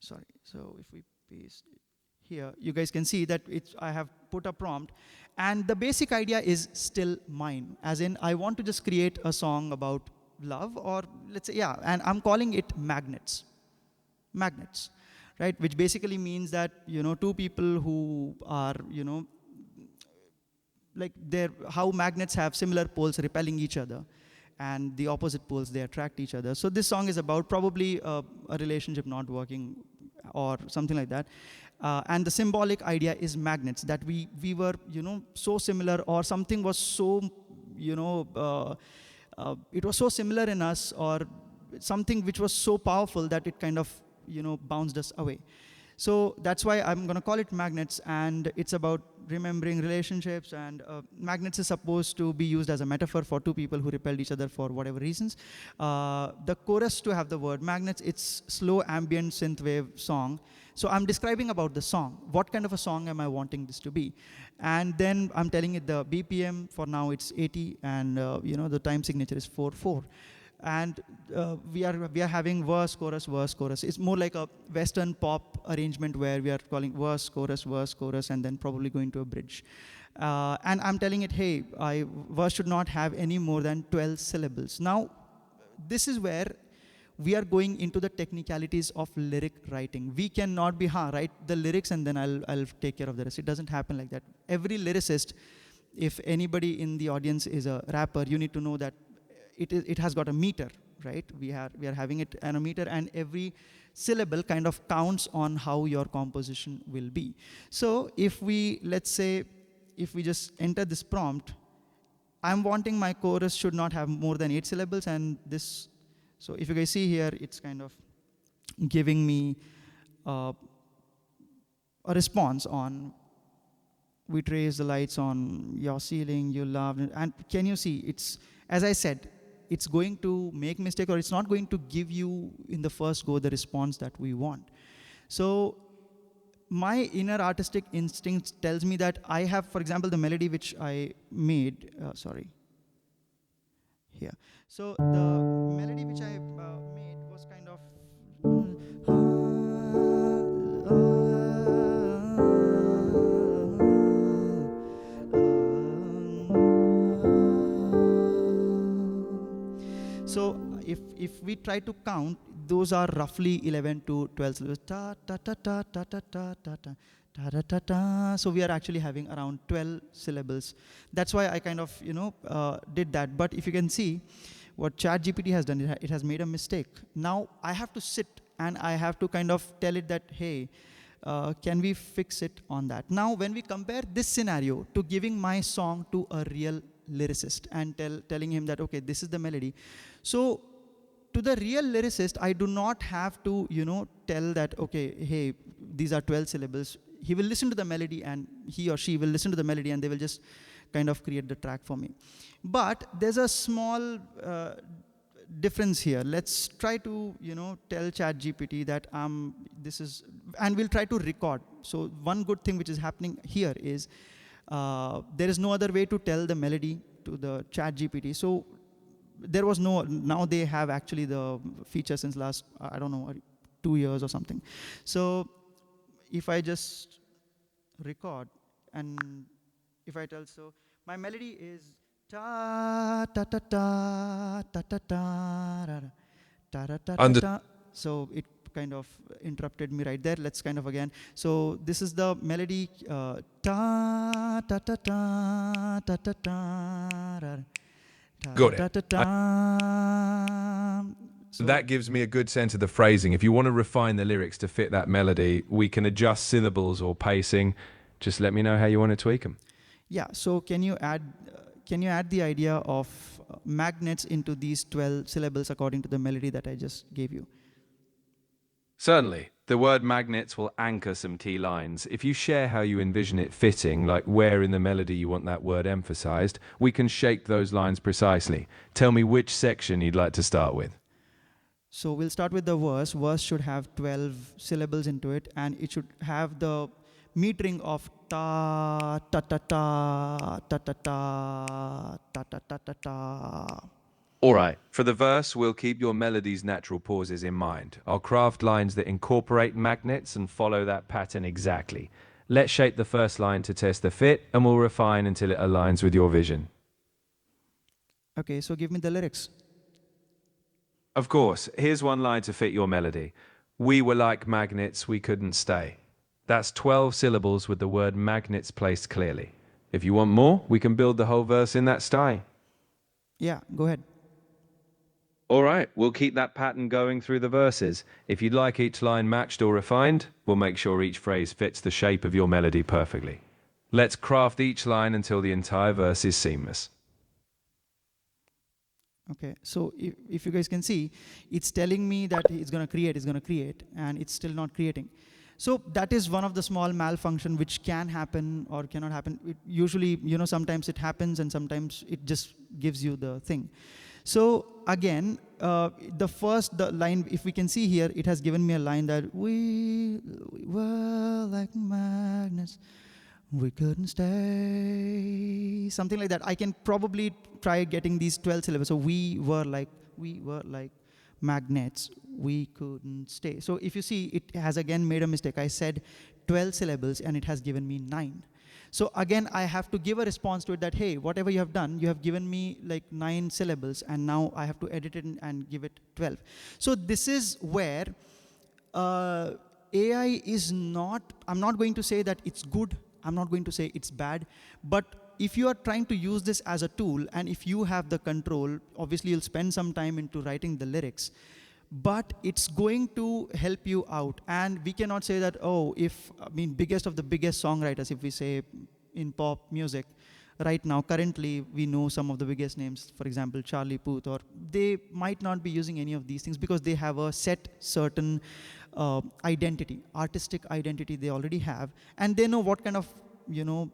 sorry. So if we paste it here, you guys can see that I have put a prompt, and the basic idea is still mine, as in I want to just create a song about love, or let's say, yeah, and I'm calling it magnets. Magnets. Right, which basically means that two people who are like how magnets have similar poles repelling each other, and the opposite poles, they attract each other. So this song is about probably a relationship not working or something like that, and the symbolic idea is magnets, that we were so similar, or something was so it was so similar in us, or something which was so powerful that it kind of bounced us away. So that's why I'm going to call it magnets, and it's about remembering relationships, and magnets is supposed to be used as a metaphor for two people who repelled each other for whatever reasons. The chorus to have the word magnets, it's slow ambient synthwave song. So I'm describing about the song. What kind of a song am I wanting this to be? And then I'm telling it the BPM, for now it's 80, and the time signature is 4/4. And we are having verse, chorus, verse, chorus. It's more like a Western pop arrangement where we are calling verse, chorus, and then probably going to a bridge. And I'm telling it, hey, verse should not have any more than 12 syllables. Now, this is where we are going into the technicalities of lyric writing. We cannot be, write the lyrics and then I'll take care of the rest. It doesn't happen like that. Every lyricist, if anybody in the audience is a rapper, you need to know that it has got a meter, right? We are having it on a meter, and every syllable kind of counts on how your composition will be. So if we, let's say, if we just enter this prompt, I'm wanting my chorus should not have more than 8 syllables, and this, so if you guys see here, it's kind of giving me a response on, we trace the lights on your ceiling, you love, and can you see, it's, as I said, it's going to make mistake, or it's not going to give you in the first go the response that we want. So my inner artistic instinct tells me that I have, for example, the melody which I made, here. So the melody which I made was kind of, so if we try to count, those are roughly 11 to 12 syllables. Ta ta ta ta ta ta ta ta ta ta ta ta. So we are actually having around 12 syllables. That's why I kind of did that. But if you can see, what ChatGPT has done, it has made a mistake. Now I have to sit and I have to kind of tell it that, hey, can we fix it on that? Now when we compare this scenario to giving my song to a real lyricist and telling him that, okay, this is the melody. So to the real lyricist, I do not have to, tell that, okay, hey, these are 12 syllables. He will listen to the melody, and he or she will listen to the melody, and they will just kind of create the track for me. But there's a small difference here. Let's try to, tell ChatGPT that this is, and we'll try to record. So one good thing which is happening here is there is no other way to tell the melody to the ChatGPT. So there was no, now they have actually the feature since last, I don't know, 2 years or something. So if I just record, and if I tell, so my melody is ta ta ta ta ta ta ta ta ta ta ta. So it kind of interrupted me right there. Let's kind of again. So this is the melody, ta ta ta ta ta ta ta. Got it. So That gives me a good sense of the phrasing. If you want to refine the lyrics to fit that melody, we can adjust syllables or pacing. Just let me know how you want to tweak them. yeah, so can you add the idea of magnets into these 12 syllables according to the melody that I just gave you? Certainly. The word magnets will anchor some key lines. If you share how you envision it fitting, like where in the melody you want that word emphasized, we can shape those lines precisely. Tell me which section you'd like to start with. So we'll start with the verse. Verse should have 12 syllables into it, and it should have the metering of ta ta ta ta ta ta ta ta ta ta ta ta. All right. For the verse, we'll keep your melody's natural pauses in mind. I'll craft lines that incorporate magnets and follow that pattern exactly. Let's shape the first line to test the fit, and we'll refine until it aligns with your vision. Okay, so give me the lyrics. Of course, here's one line to fit your melody. We were like magnets, we couldn't stay. That's 12 syllables with the word magnets placed clearly. If you want more, we can build the whole verse in that style. Yeah, go ahead. All right, we'll keep that pattern going through the verses. If you'd like each line matched or refined, we'll make sure each phrase fits the shape of your melody perfectly. Let's craft each line until the entire verse is seamless. Okay, so if you guys can see, it's telling me that it's going to create, and it's still not creating. So that is one of the small malfunction which can happen or cannot happen. It usually, sometimes it happens and sometimes it just gives you the thing. So again, the line, if we can see here, it has given me a line that we were like magnets, we couldn't stay, something like that. I can probably try getting these 12 syllables. So we were like magnets, we couldn't stay. So if you see, it has again made a mistake. I said 12 syllables and it has given me 9. So again, I have to give a response to it that, hey, whatever you have done, you have given me like 9 syllables and now I have to edit it and give it 12. So this is where AI is not, I'm not going to say that it's good, I'm not going to say it's bad, but if you are trying to use this as a tool and if you have the control, obviously you'll spend some time into writing the lyrics, but it's going to help you out. And we cannot say that, oh, biggest of the biggest songwriters, if we say in pop music, right now, currently, we know some of the biggest names, for example, Charlie Puth, or they might not be using any of these things because they have a set certain identity, artistic identity they already have, and they know what kind of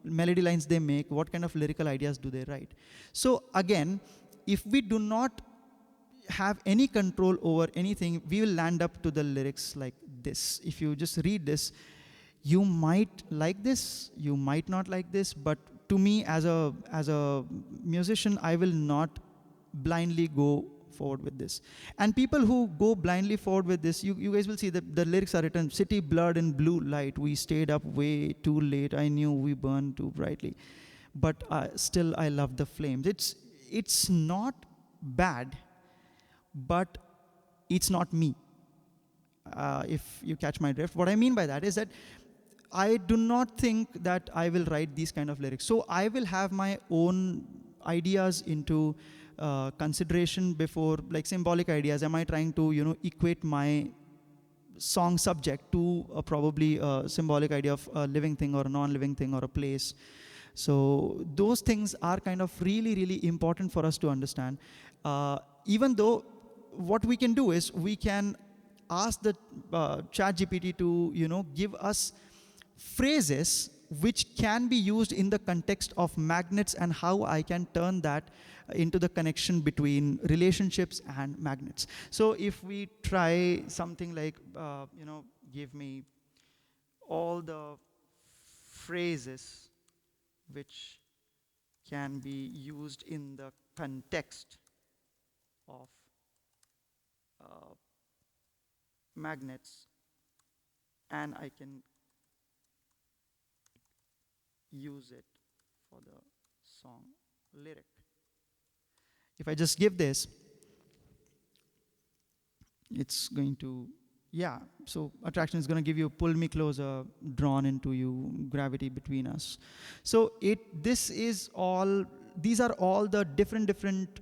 melody lines they make, what kind of lyrical ideas do they write. So again, if we do not have any control over anything, we will land up to the lyrics like this. If you just read this, you might like this, you might not like this, but to me as a musician, I will not blindly go forward with this. And people who go blindly forward with this, you guys will see that the lyrics are written, city blurred in blue light, we stayed up way too late, I knew we burned too brightly, but still I love the flames. It's not bad, but it's not me. If you catch my drift. What I mean by that is that I do not think that I will write these kind of lyrics. So I will have my own ideas into consideration before, like symbolic ideas. Am I trying to equate my song subject to probably a symbolic idea of a living thing or a non-living thing or a place? So those things are kind of really, really important for us to understand. Even though what we can do is we can ask the ChatGPT to give us phrases which can be used in the context of magnets and how I can turn that into the connection between relationships and magnets. So if we try something like, give me all the phrases which can be used in the context of magnets, and I can use it for the song lyric. If I just give this, it's going to, so attraction is going to give you pull me closer, drawn into you, gravity between us. So these are all the different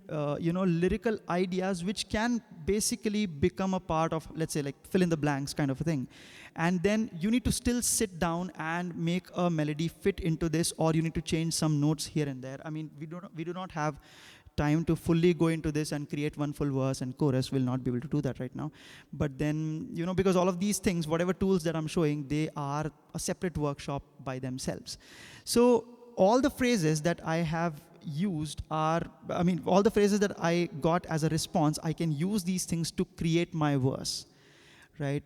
lyrical ideas which can basically become a part of, let's say, like fill in the blanks kind of a thing. And then you need to still sit down and make a melody fit into this, or you need to change some notes here and there. I mean, we do not have time to fully go into this and create one full verse and chorus. We'll not be able to do that right now. But then, because all of these things, whatever tools that I'm showing, they are a separate workshop by themselves. So all the phrases that I have used are, all the phrases that I got as a response, I can use these things to create my verse, right?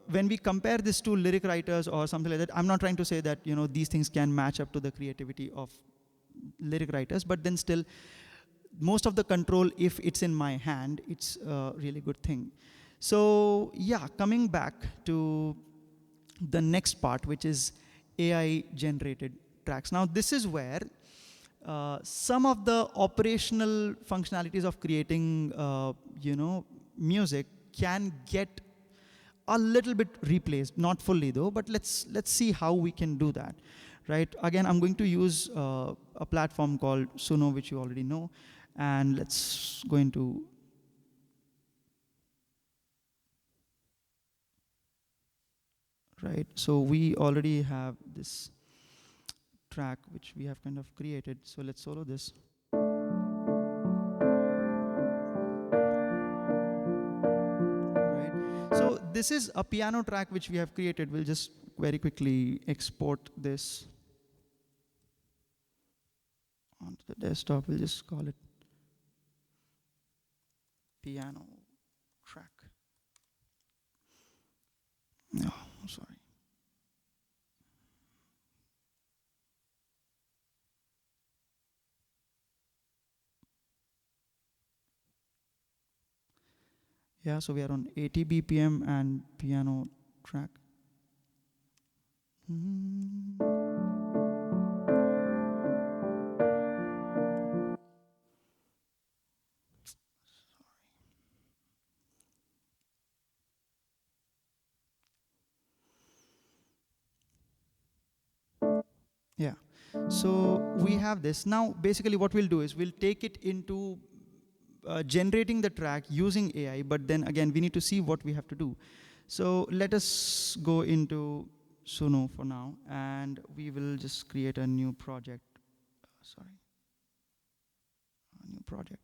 When we compare this to lyric writers or something like that, I'm not trying to say that these things can match up to the creativity of lyric writers, but then still, most of the control, if it's in my hand, it's a really good thing. So yeah, coming back to the next part, which is AI generated tracks. Now this is where some of the operational functionalities of creating music can get a little bit replaced, not fully though, but let's see how we can do that, right? Again, I'm going to use a platform called Suno, which you already know, and let's go into right. So we already have this track which we have kind of created. So let's solo this. Right. So this is a piano track which we have created. We'll just very quickly export this onto the desktop. We'll just call it piano track. No, sorry. Yeah, so we are on 80 BPM and piano track. Yeah, so we have this. Now, basically what we'll do is we'll take it into generating the track using AI, but then again, we need to see what we have to do. So let us go into Suno for now, and we will just create a new project. Sorry, a new project,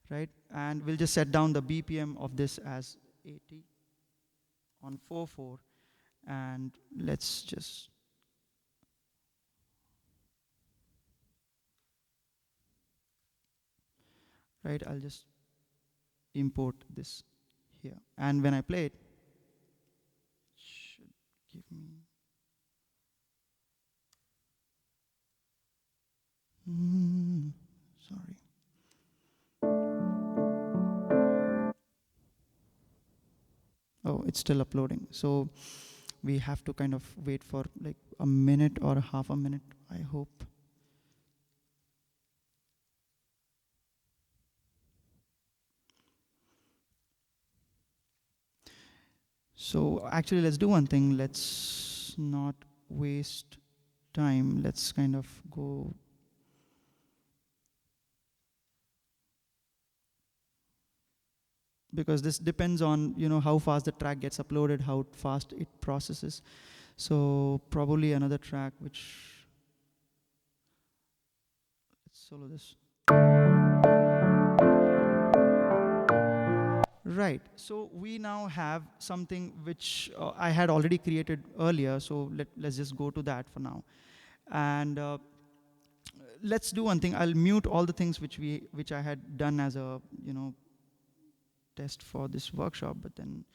right? And we'll just set down the BPM of this as 80 on 4/4, and let's just right. I'll just import this here, and when I play it, should give me. Sorry. Oh, it's still uploading. So we have to kind of wait for like a minute or half a minute, I hope. So actually, let's do one thing. Let's not waste time. Let's kind of go. Because this depends on, you know, how fast the track gets uploaded, how fast it processes. So probably another track which, let's solo this. Right, so we now have something which I had already created earlier, so let's just go to that for now. And let's do one thing. I'll mute all the things which I had done as a, you know, test for this workshop, but then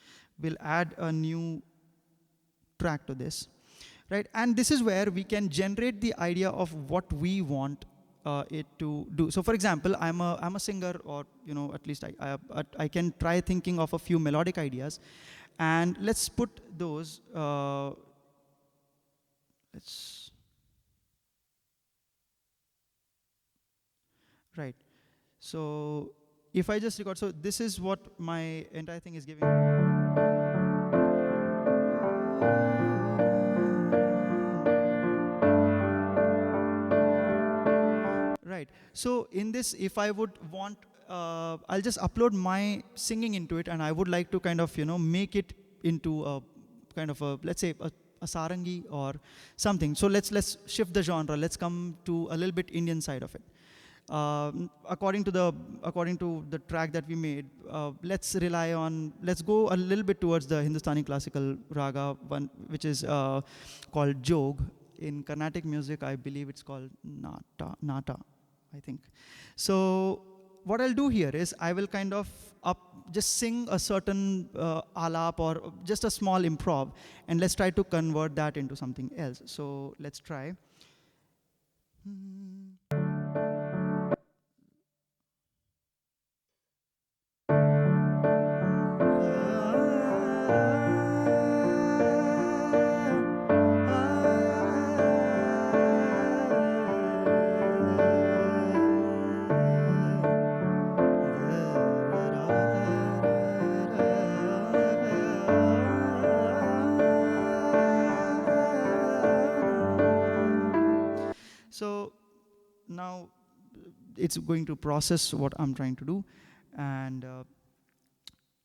we'll add a new track to this, right? And this is where we can generate the idea of what we want it to do. So for example, I'm a singer, or, you know, at least I can try thinking of a few melodic ideas, and let's put those, let's, right. So if I just record, so this is what my entire thing is giving. Right. So in this, if I would want, I'll just upload my singing into it, and I would like to kind of, you know, make it into a kind of a, let's say a sarangi or something. So let's shift the genre. Let's come to a little bit Indian side of it. According to the track that we made, let's go a little bit towards the Hindustani classical raga one, which is called jog. In Carnatic music, I believe it's called nata, I think. So what I'll do here is I will kind of just sing a certain alap or just a small improv, and let's try to convert that into something else. So let's try. So now it's going to process what I'm trying to do, and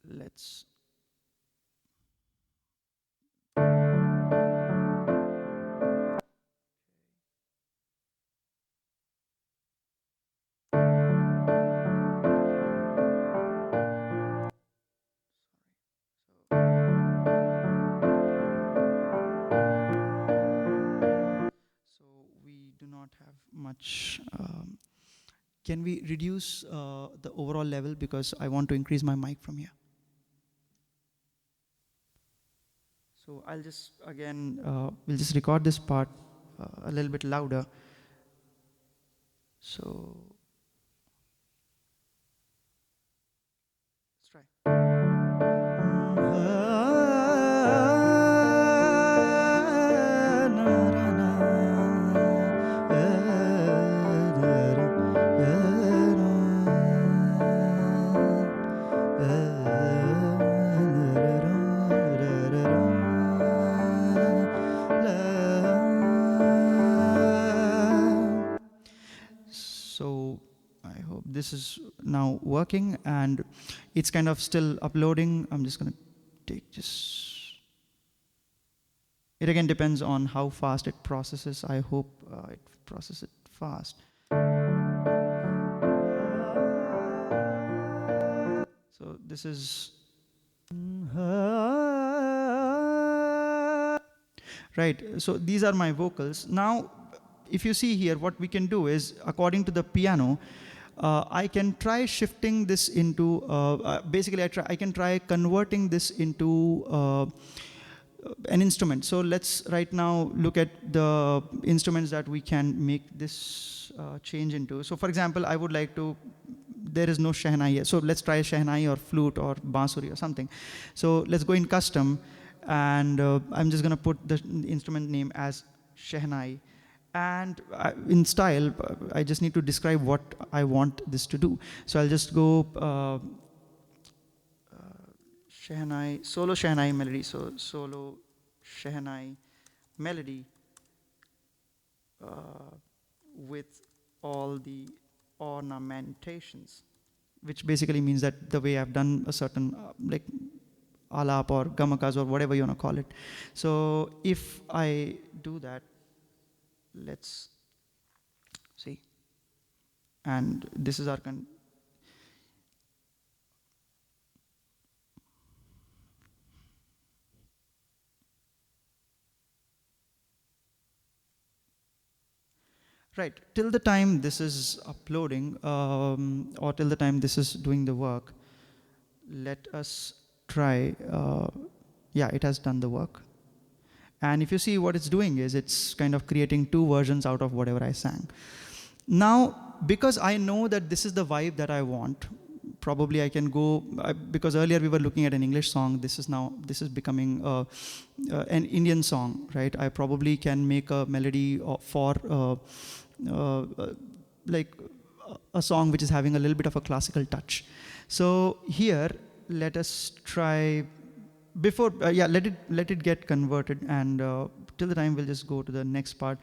let's. much. Can we reduce the overall level because I want to increase my mic from here? So I'll just, again, we'll just record this part a little bit louder. So let's try. So I hope this is now working, and it's kind of still uploading. I'm just going to take just. It again depends on how fast it processes. I hope it processes it fast. So this is right. So these are my vocals. Now, if you see here, what we can do is, according to the piano, I can try shifting this into, basically I can try converting this into an instrument. So let's right now look at the instruments that we can make this change into. So for example, I would like to, there is no shehnai here. So let's try shehnai or flute or bansuri or something. So let's go in custom, and I'm just going to put the instrument name as shehnai. And in style, I just need to describe what I want this to do. So I'll just go shehnai, solo shehnai melody. So solo shehnai melody with all the ornamentations, which basically means that the way I've done a certain like alap or gamakas or whatever you want to call it. So if I do that, let's see. And this is our right, till the time this is uploading, or till the time this is doing the work, let us try, yeah, it has done the work. And if you see what it's doing is, it's kind of creating two versions out of whatever I sang. Now, because I know that this is the vibe that I want, probably I can go, because earlier we were looking at an English song, this is becoming an Indian song, right? I probably can make a melody for like a song which is having a little bit of a classical touch. So here, let us try, before, yeah, let it get converted, and till the time we'll just go to the next part.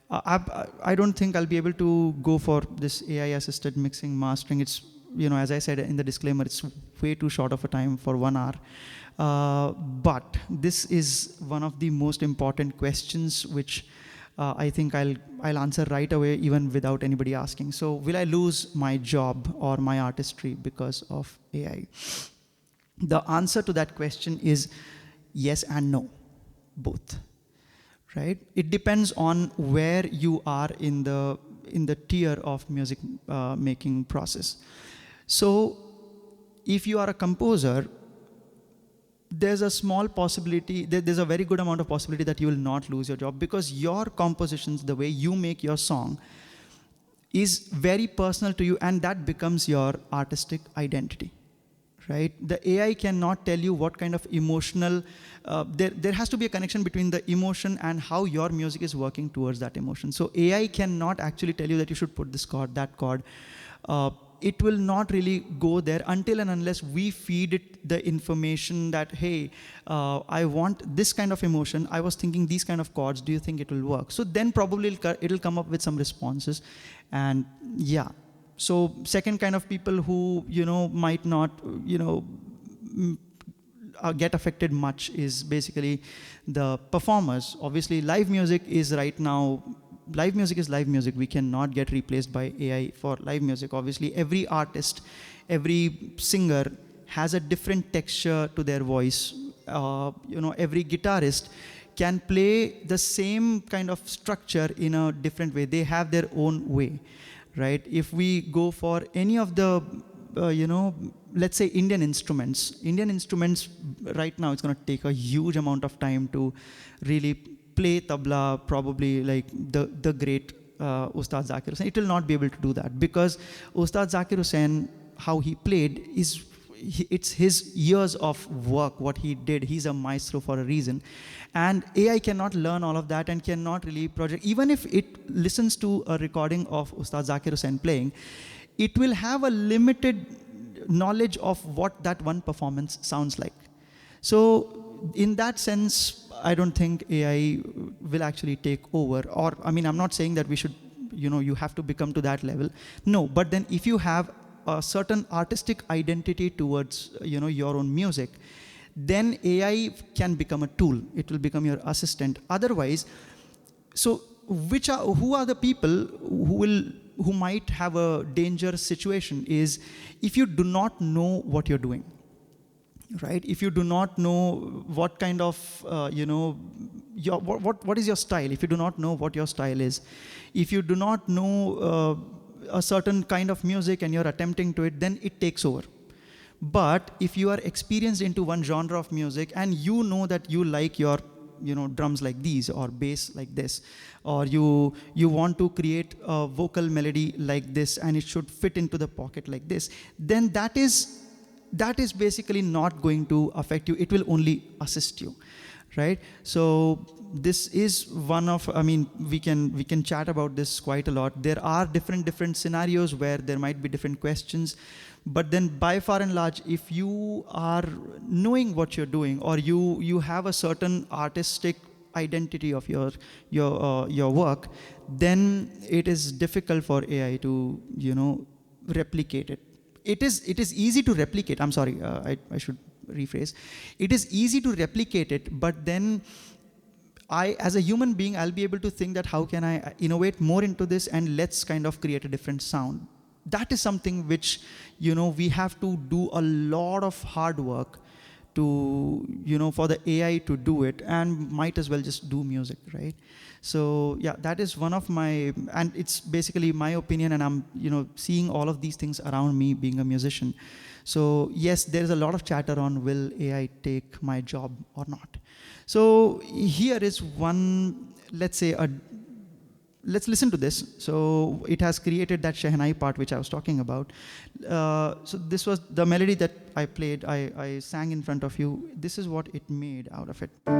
I don't think I'll be able to go for this AI assisted mixing mastering. It's, you know, as I said in the disclaimer, it's way too short of a time for 1 hour. But this is one of the most important questions which I think I'll answer right away, even without anybody asking. So will I lose my job or my artistry because of AI? The answer to that question is yes and no, both, right? It depends on where you are in the tier of music making process. So if you are a composer, there's a small possibility, there's a very good amount of possibility that you will not lose your job, because your compositions, the way you make your song, is very personal to you, and that becomes your artistic identity. Right? The AI cannot tell you what kind of emotional, there has to be a connection between the emotion and how your music is working towards that emotion. So AI cannot actually tell you that you should put this chord, that chord. It will not really go there until and unless we feed it the information that, hey, I want this kind of emotion. I was thinking these kind of chords. Do you think it will work? So then probably it'll come up with some responses. And yeah. So second kind of people who, you know, might not, you know, get affected much is basically the performers. Obviously, live music is right now, live music is live music. We cannot get replaced by AI for live music. Obviously, every artist, every singer has a different texture to their voice. You know, every guitarist can play the same kind of structure in a different way. They have their own way, right? If we go for any of the, let's say Indian instruments right now, it's going to take a huge amount of time to really play tabla, probably like the great Ustad Zakir Hussain. It will not be able to do that because Ustad Zakir Hussain, how he played it's his years of work, what he did. He's a maestro for a reason. And AI cannot learn all of that and cannot really project. Even if it listens to a recording of Ustad Zakir Hussain playing, it will have a limited knowledge of what that one performance sounds like. So in that sense, I don't think AI will actually take over. Or, I mean, I'm not saying that we should, you have to become to that level. No, but then if you have a certain artistic identity towards, your own music, then AI can become a tool. It will become your assistant. Otherwise, so who are the people who might have a dangerous situation is if you do not know what you're doing, right? If you do not know what kind of, what is your style, if you do not know what your style is, if you do not know a certain kind of music and you're attempting to it, then it takes over. But if you are experienced into one genre of music and you know that you like your drums like these or bass like this, or you want to create a vocal melody like this and it should fit into the pocket like this, then that is basically not going to affect you. It will only assist you, right? So this is one of, I mean, we can chat about this quite a lot. There are different scenarios where there might be different questions, but then by far and large, if you are knowing what you're doing, or you have a certain artistic identity of your work, then it is difficult for AI to replicate it. It is easy to replicate. I'm sorry, I should rephrase. It is easy to replicate it, but then as a human being, I'll be able to think that how can I innovate more into this and let's kind of create a different sound. That is something which, we have to do a lot of hard work to, for the AI to do it, and might as well just do music, right? So yeah, that is one of my, and it's basically my opinion, and I'm, seeing all of these things around me being a musician. So yes, there's a lot of chatter on will AI take my job or not. So here is one, let's say, let's listen to this. So it has created that Shehnai part which I was talking about. So this was the melody that I played, I sang in front of you. This is what it made out of it. Yeah,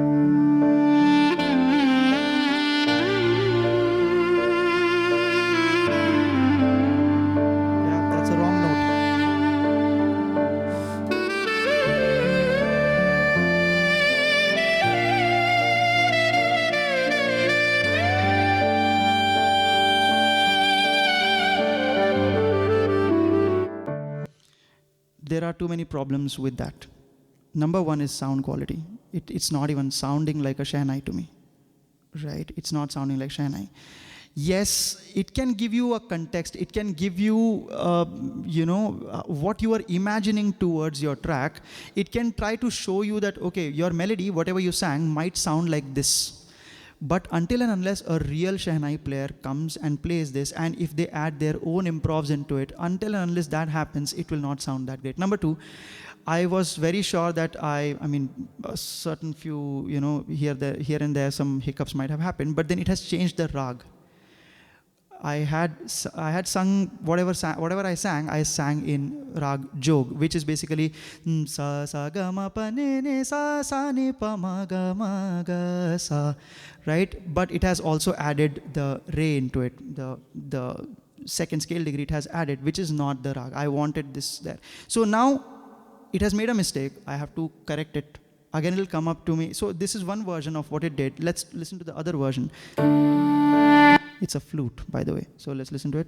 that's a wrong note. There are too many problems with that. Number one is sound quality. It's not even sounding like a Shehnai to me, right? It's not sounding like Shehnai. Yes, it can give you a context. It can give you, what you are imagining towards your track. It can try to show you that, okay, your melody, whatever you sang, might sound like this. But until and unless a real Shehnai player comes and plays this, and if they add their own improvs into it, until and unless that happens, it will not sound that great. Number two, I was very sure that I mean, a certain few, here and there, some hiccups might have happened, but then it has changed the rag. I had sung whatever I sang in rag jog, which is basically sa sa ga ma pa ne sa sa ne pa ma ga sa, right? But it has also added the re into it, the second scale degree it has added, which is not the rag. I wanted this there. So now it has made a mistake. I have to correct it. Again, it will come up to me. So this is one version of what it did. Let's listen to the other version. It's a flute, by the way. So let's listen to it.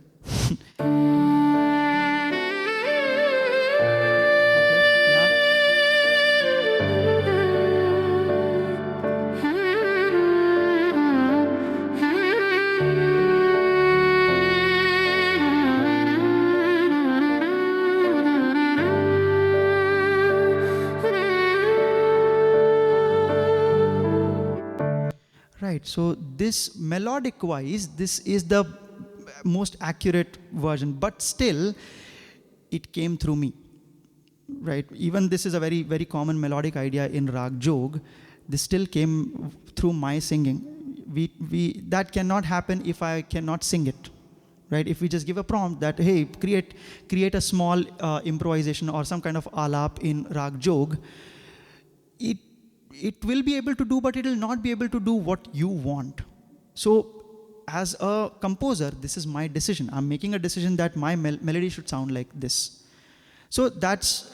right? So this melodic wise, this is the most accurate version, but still it came through me, right? Even this is a very, very common melodic idea in Rag Jog. This still came through my singing. That cannot happen if I cannot sing it, right? If we just give a prompt that, hey, create a small improvisation or some kind of alap in Rag Jog, it will be able to do, but it will not be able to do what you want. So as a composer, this is my decision. I'm making a decision that my melody should sound like this. So that's,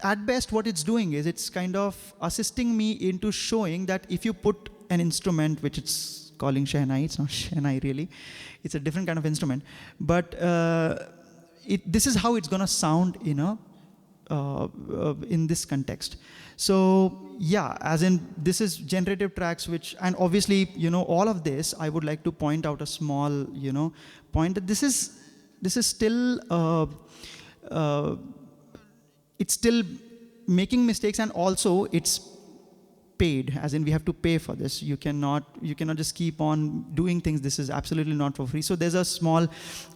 at best, what it's doing is it's kind of assisting me into showing that if you put an instrument, which it's calling Shehnai, it's not Shehnai really, it's a different kind of instrument, but this is how it's going to sound in this context. So yeah, as in this is generative tracks, which, and obviously, all of this, I would like to point out a small, point that this is still, it's still making mistakes, and also it's paid, as in we have to pay for this. You cannot just keep on doing things. This is absolutely not for free. So there's a small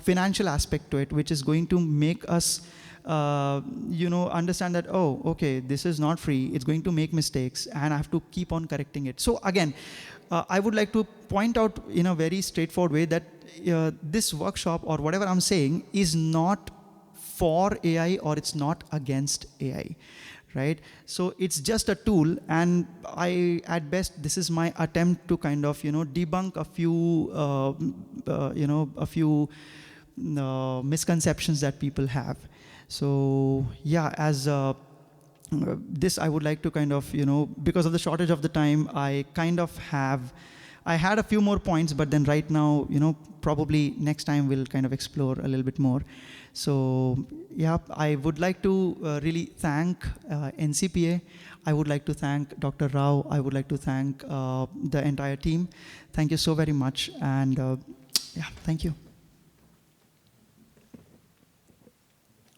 financial aspect to it, which is going to make us understand that, oh, okay, this is not free. It's going to make mistakes, and I have to keep on correcting it. So again, I would like to point out in a very straightforward way that this workshop, or whatever I'm saying, is not for AI, or it's not against AI, right? So it's just a tool, and at best, this is my attempt to kind of, debunk a few misconceptions that people have. So yeah, as this, I would like to kind of, because of the shortage of the time, I had a few more points, but then right now, probably next time we'll kind of explore a little bit more. So yeah, I would like to really thank NCPA. I would like to thank Dr. Rao. I would like to thank the entire team. Thank you so very much. And yeah, thank you.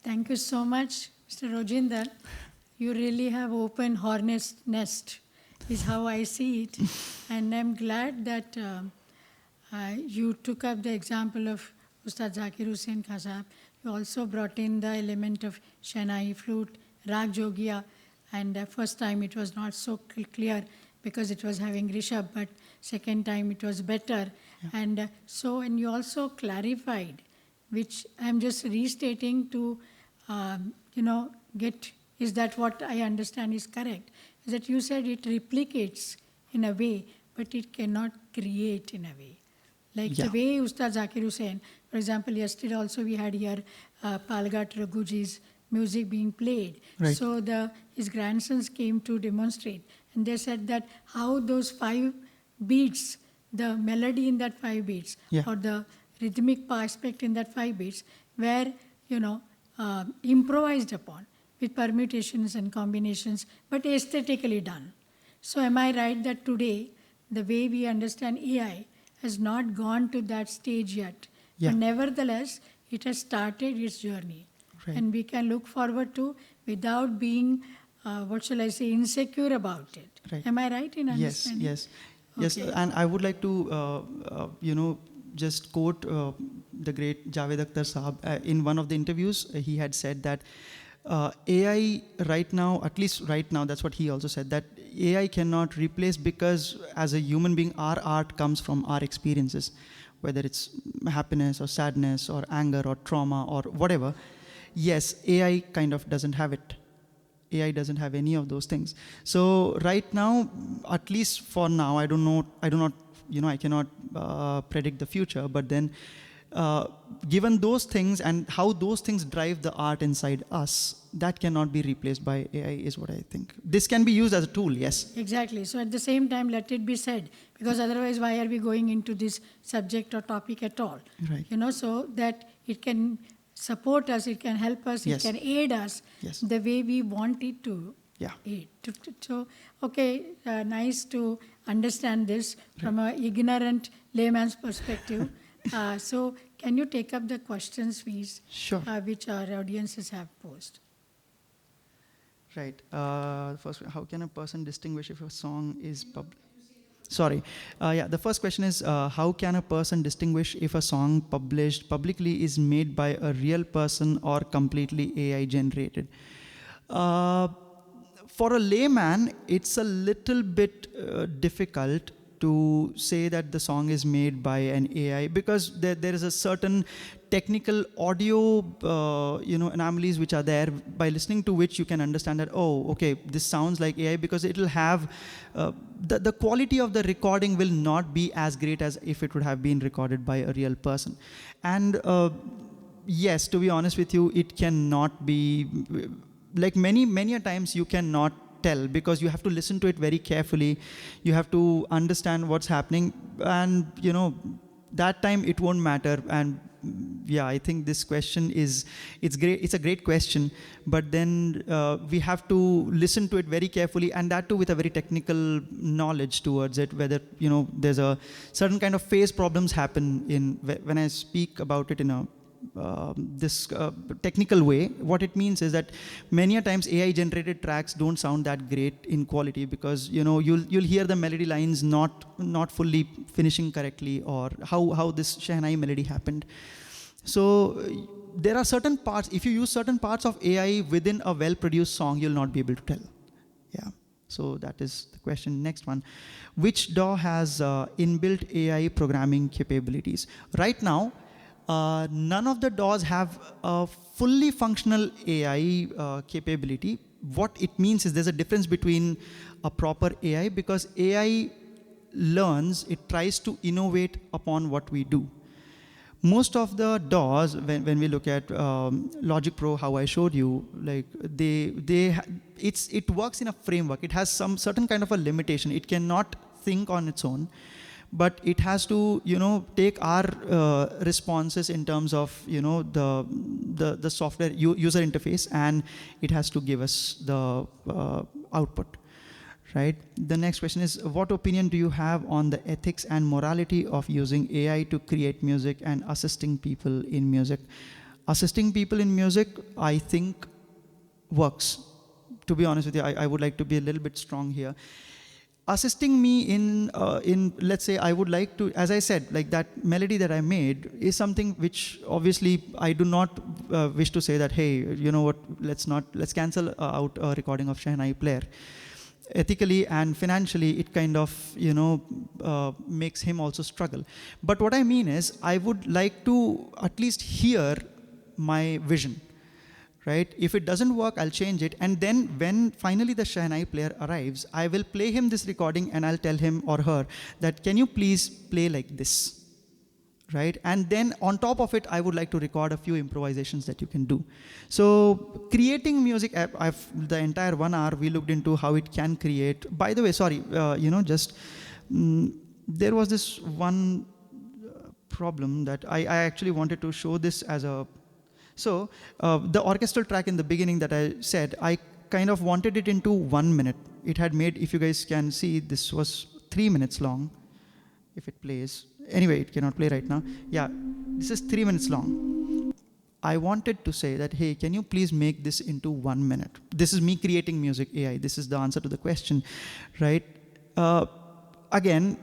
Thank you so much, Mr. Rojindar. You really have opened hornet's nest, is how I see it. And I'm glad that you took up the example of Ustad Zakir Hussain Khan Sahab. You also brought in the element of Shehnai, flute, Rag Jogia, and the first time it was not so clear because it was having Rishabh, but second time it was better. Yeah. And you also clarified, which I'm just restating to, is that what I understand is correct? Is that you said it replicates in a way, but it cannot create in a way. Like the way Ustad Zakir Hussain, for example, yesterday also we had here Palghat Raghuji's music being played. Right. So his grandsons came to demonstrate, and they said that how those 5 beats, the melody in that 5 beats, or the rhythmic aspect in that 5 beats, were improvised upon with permutations and combinations, but aesthetically done. So am I right that today the way we understand AI has not gone to that stage yet, but nevertheless it has started its journey, and we can look forward to without being, insecure about it. Am I right in understanding? Yes. Okay. And I would like to, just quote the great Javed Akhtar Sahab. In one of the interviews, he had said that AI right now, at least right now, that's what he also said, that AI cannot replace, because as a human being, our art comes from our experiences, whether it's happiness or sadness or anger or trauma or whatever. Yes, AI kind of doesn't have it. AI doesn't have any of those things. So right now, at least for now, I cannot predict the future, but then given those things and how those things drive the art inside us, that cannot be replaced by AI, is what I think. This can be used as a tool, yes. Exactly. So at the same time, let it be said, because otherwise why are we going into this subject or topic at all? Right. So that it can support us, it can help us, it can aid us the way we want it to aid. So, okay, nice to understand this from an ignorant layman's perspective. So can you take up the questions, please, which our audiences have posed? Right. First, how can a person distinguish if a song is public? Sorry. Yeah, the first question is, how can a person distinguish if a song published publicly is made by a real person or completely AI generated? Uh, for a layman, it's a little bit difficult to say that the song is made by an AI, because there is a certain technical audio anomalies which are there, by listening to which you can understand that, oh, okay, this sounds like AI, because it will have the quality of the recording will not be as great as if it would have been recorded by a real person. And yes, to be honest with you, it cannot be, like many a times you cannot tell, because you have to listen to it very carefully. You have to understand what's happening, and that time it won't matter. And yeah, I think this question it's great. It's a great question, but then we have to listen to it very carefully, and that too with a very technical knowledge towards it. Whether there's a certain kind of phase problems happen in when I speak about it in a this technical way. What it means is that many a times AI generated tracks don't sound that great in quality, because you'll hear the melody lines not fully finishing correctly, or how this Shehnai melody happened. So there are certain parts, if you use certain parts of AI within a well-produced song, you'll not be able to tell. Yeah. So that is the question. Next one. Which DAW has inbuilt AI programming capabilities? Right now, none of the DAWs have a fully functional AI capability. What it means is there's a difference between a proper AI, because AI learns, it tries to innovate upon what we do. Most of the DAWs, when we look at Logic Pro, how I showed you, like it works in a framework. It has some certain kind of a limitation. It cannot think on its own, but it has to take our responses in terms of the software user interface, and it has to give us the output. Right. The next question is, what opinion do you have on the ethics and morality of using AI to create music and assisting people in music? Assisting people in music, I think, works. To be honest with you, I would like to be a little bit strong here. Assisting me in let's say, I would like to, as I said, like that melody that I made is something which obviously I do not wish to say that, hey, you know what, let's cancel out a recording of Shehnai Player. Ethically and financially, it kind of makes him also struggle. But what I mean is, I would like to at least hear my vision. Right? If it doesn't work, I'll change it. And then when finally the Shehnai Player arrives, I will play him this recording, and I'll tell him or her that, can you please play like this? Right? And then on top of it, I would like to record a few improvisations that you can do. So creating music, the entire 1 hour, we looked into how it can create. By the way, sorry, there was this one problem that I actually wanted to show this as a, so the orchestral track in the beginning that I said, I kind of wanted it into 1 minute. It had made, if you guys can see, this was 3 minutes long. If it plays. Anyway, it cannot play right now. Yeah, this is 3 minutes long. I wanted to say that, hey, can you please make this into 1 minute? This is me creating music AI. This is the answer to the question, right? Again,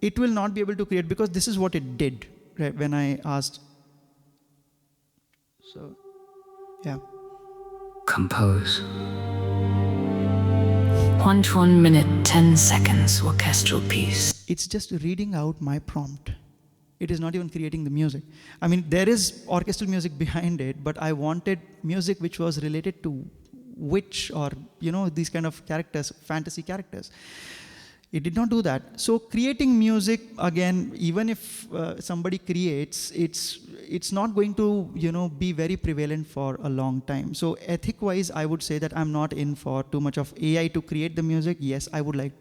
it will not be able to create, because this is what it did, right? When I asked. So, yeah. Compose. 1 minute, 10 seconds, orchestral piece. It's just reading out my prompt. It is not even creating the music. I mean, there is orchestral music behind it, but I wanted music which was related to witch, or, these kind of characters, fantasy characters. It did not do that. So creating music, again, even if somebody creates, it's not going to be very prevalent for a long time. So ethic-wise, I would say that I'm not in for too much of AI to create the music. Yes, I would like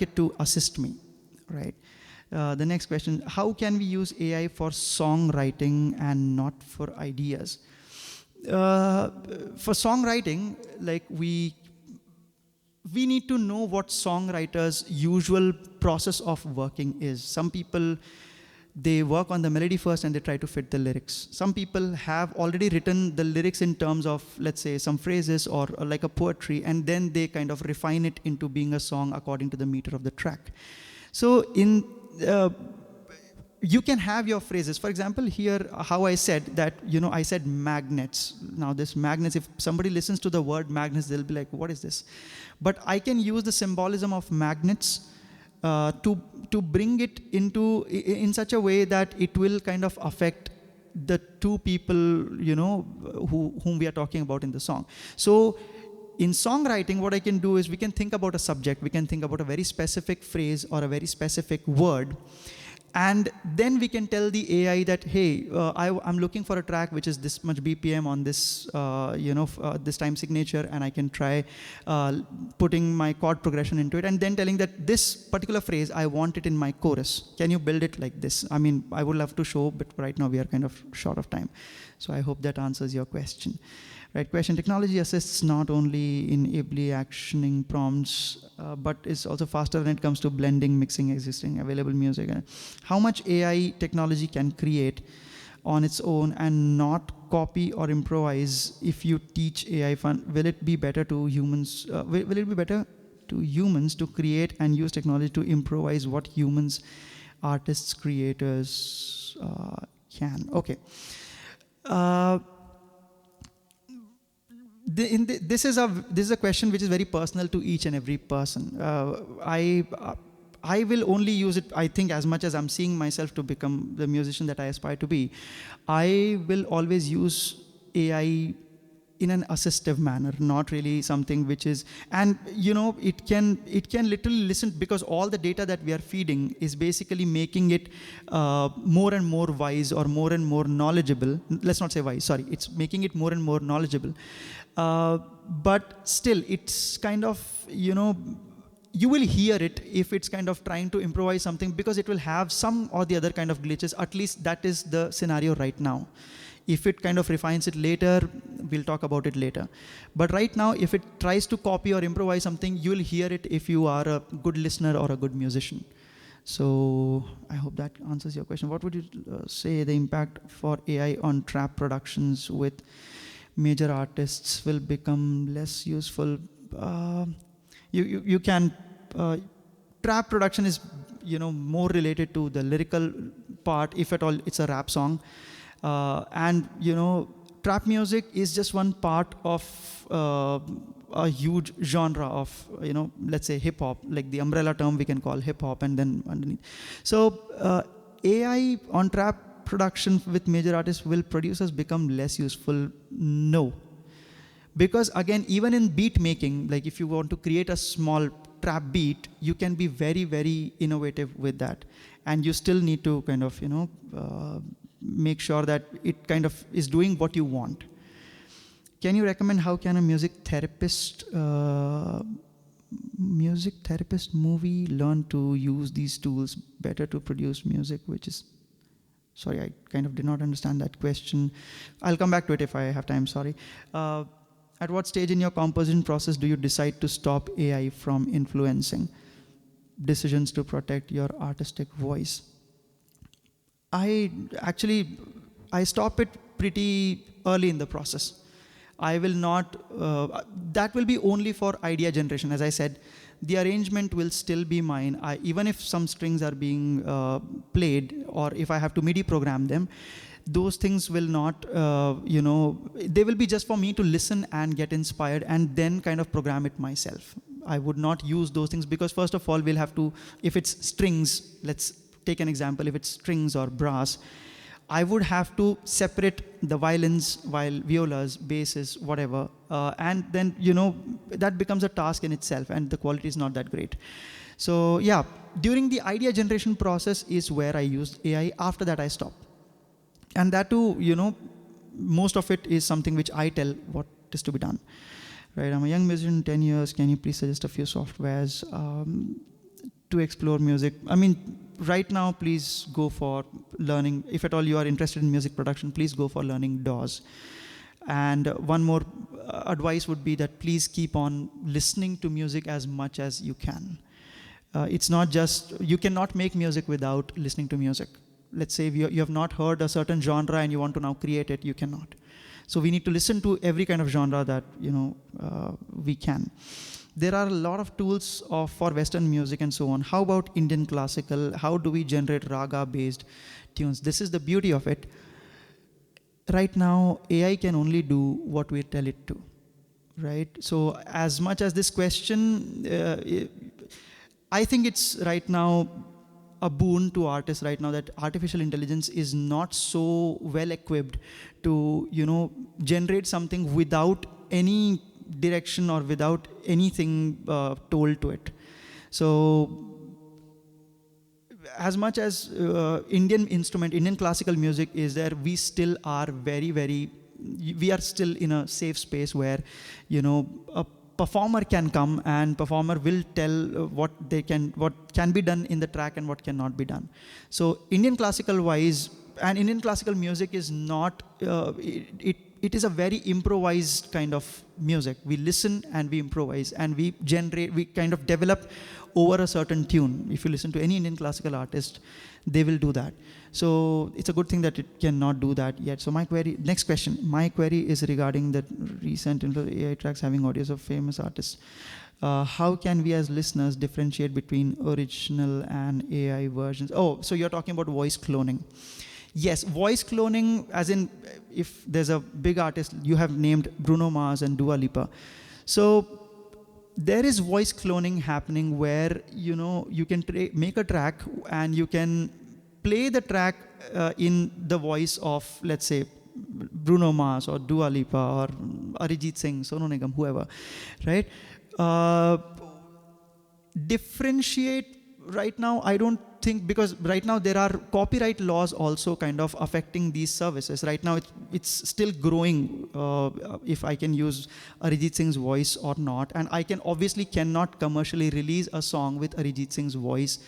it to assist me, right? The next question: how can we use AI for songwriting and not for ideas? For songwriting, like we need to know what songwriters' usual process of working is. Some people, they work on the melody first and they try to fit the lyrics. Some people have already written the lyrics in terms of, let's say, some phrases or like a poetry, and then they kind of refine it into being a song according to the meter of the track. So you can have your phrases. For example, here, how I said that, I said magnets. Now this magnets, if somebody listens to the word magnets, they'll be like, what is this? But I can use the symbolism of magnets to bring it in such a way that it will kind of affect the two people, whom we are talking about in the song. So in songwriting, what I can do is we can think about a subject, we can think about a very specific phrase or a very specific word, and then we can tell the AI that, hey, I'm looking for a track which is this much BPM on this, this time signature, and I can try putting my chord progression into it, and then telling that this particular phrase, I want it in my chorus. Can you build it like this? I mean, I would love to show, but right now we are kind of short of time. So I hope that answers your question. Right question, technology assists not only in ably actioning prompts, but is also faster when it comes to blending, mixing existing available music. How much AI technology can create on its own and not copy or improvise if you teach AI fun? Will it be better to humans? Will it be better to humans to create and use technology to improvise what humans, artists, creators can? Okay. This is a question which is very personal to each and every person. I will only use it, I think, as much as I'm seeing myself to become the musician that I aspire to be. I will always use AI in an assistive manner, not really something which is, and it can literally listen, because all the data that we are feeding is basically making it more and more wise or more and more knowledgeable. Let's not say wise, sorry, it's making it more and more knowledgeable. But still, it's kind of, you will hear it if it's kind of trying to improvise something, because it will have some or the other kind of glitches. At least that is the scenario right now. If it kind of refines it later, we'll talk about it later. But right now, if it tries to copy or improvise something, you'll hear it if you are a good listener or a good musician. So I hope that answers your question. What would you say the impact for AI on trap productions with major artists will become less useful? You can, trap production is, more related to the lyrical part, if at all it's a rap song. And trap music is just one part of a huge genre of, let's say hip hop, like the umbrella term we can call hip hop, and then underneath. So AI on trap production with major artists, will producers become less useful? No. Because again, even in beat making, like if you want to create a small trap beat, you can be very, very innovative with that. And you still need to kind of, make sure that it kind of is doing what you want. Can you recommend how can a music therapist movie learn to use these tools better to produce music, which is, sorry, I kind of did not understand that question. I'll come back to it if I have time, sorry. At what stage in your composition process do you decide to stop AI from influencing decisions to protect your artistic voice? I stop it pretty early in the process. I will not, that will be only for idea generation. As I said, the arrangement will still be mine. Even if some strings are being played, or if I have to MIDI program them, those things will not, they will be just for me to listen and get inspired and then kind of program it myself. I would not use those things because first of all, we'll have to, if it's strings, let's take an example, if it's strings or brass, I would have to separate the violins, while violas, basses, whatever, and then, that becomes a task in itself and the quality is not that great. So yeah, during the idea generation process is where I used AI. After that, I stop. And that too, most of it is something which I tell what is to be done. Right, I'm a young musician, 10 years. Can you please suggest a few softwares to explore music? I mean, right now, please go for learning. If at all you are interested in music production, please go for learning DAWs. And one more advice would be that please keep on listening to music as much as you can. It's not just, you cannot make music without listening to music. let's say you have not heard a certain genre and you want to now create it, you cannot. So we need to listen to every kind of genre that we can. There are a lot of tools for Western music and so on. How about Indian classical? How do we generate raga-based tunes? This is the beauty of it. Right now, AI can only do what we tell it to, right? So as much as this question, I think it's right now a boon to artists right now that artificial intelligence is not so well equipped to, generate something without any direction or without anything told to it. So as much as Indian classical music is there, we still are we are still in a safe space where, a performer can come and performer will tell what can be done in the track and what cannot be done. So Indian classical wise, and Indian classical music is not, it is a very improvised kind of music. We listen and we improvise and we kind of develop over a certain tune. If you listen to any Indian classical artist, they will do that. So it's a good thing that it cannot do that yet. So next question, my query is regarding the recent AI tracks having audios of famous artists. How can we as listeners differentiate between original and AI versions? Oh, so you're talking about voice cloning. Yes, voice cloning, as in if there's a big artist, you have named Bruno Mars and Dua Lipa. So there is voice cloning happening where, you can make a track and you can play the track in the voice of, let's say, Bruno Mars or Dua Lipa or Arijit Singh, Sonu Nigam, whoever, right? Differentiate right now, I don't think, because right now there are copyright laws also kind of affecting these services. Right now it's still growing, if I can use Arijit Singh's voice or not. And I obviously cannot commercially release a song with Arijit Singh's voice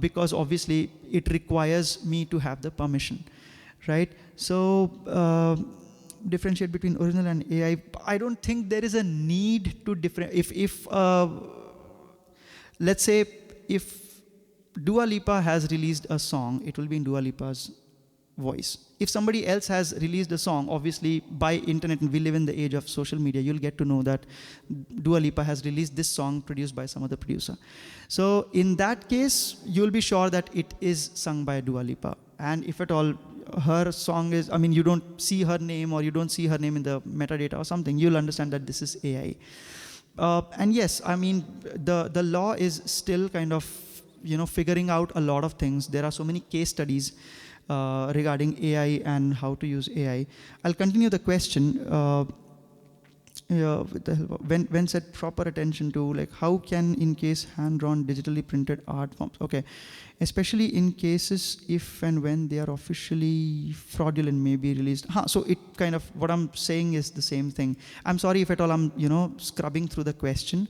because obviously it requires me to have the permission, right? So differentiate between original and AI. I don't think there is a need to if let's say if Dua Lipa has released a song, it will be in Dua Lipa's voice. If somebody else has released a song, obviously by internet, and we live in the age of social media, you'll get to know that Dua Lipa has released this song produced by some other producer. So in that case, you'll be sure that it is sung by Dua Lipa. And if at all her song is, you don't see her name or you don't see her name in the metadata or something, you'll understand that this is AI. And yes, the law is still kind of, figuring out a lot of things. There are so many case studies regarding AI and how to use AI. I'll continue the question. With the help of, when said proper attention to, like, how can in case hand-drawn digitally printed art forms? Okay, especially in cases if and when they are officially fraudulent may be released. So it kind of, what I'm saying is the same thing. I'm sorry if at all I'm, scrubbing through the question.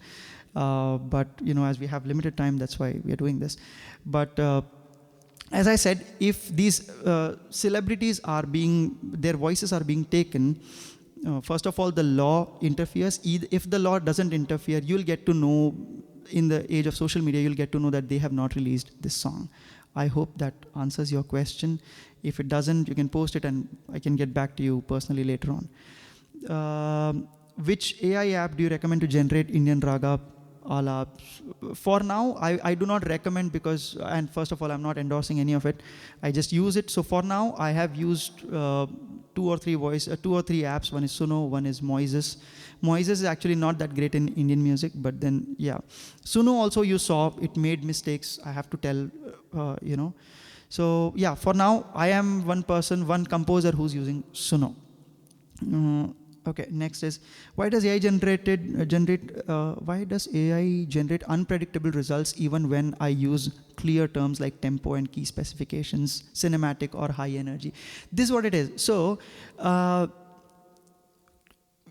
But, as we have limited time, that's why we are doing this. But as I said, if these celebrities their voices are being taken, first of all, the law interferes. If the law doesn't interfere, you'll get to know, in the age of social media, you'll get to know that they have not released this song. I hope that answers your question. If it doesn't, you can post it and I can get back to you personally later on. Which AI app do you recommend to generate Indian raga? For now, I do not recommend because, and first of all, I'm not endorsing any of it. I just use it. So for now, I have used two or three apps. One is Suno, one is Moises. Moises is actually not that great in Indian music, but then, yeah. Suno also, you saw, it made mistakes, I have to tell, So yeah, for now, I am one composer who's using Suno. Okay, next is, why does AI generate unpredictable results even when I use clear terms like tempo and key specifications, cinematic or high energy? This is what it is. So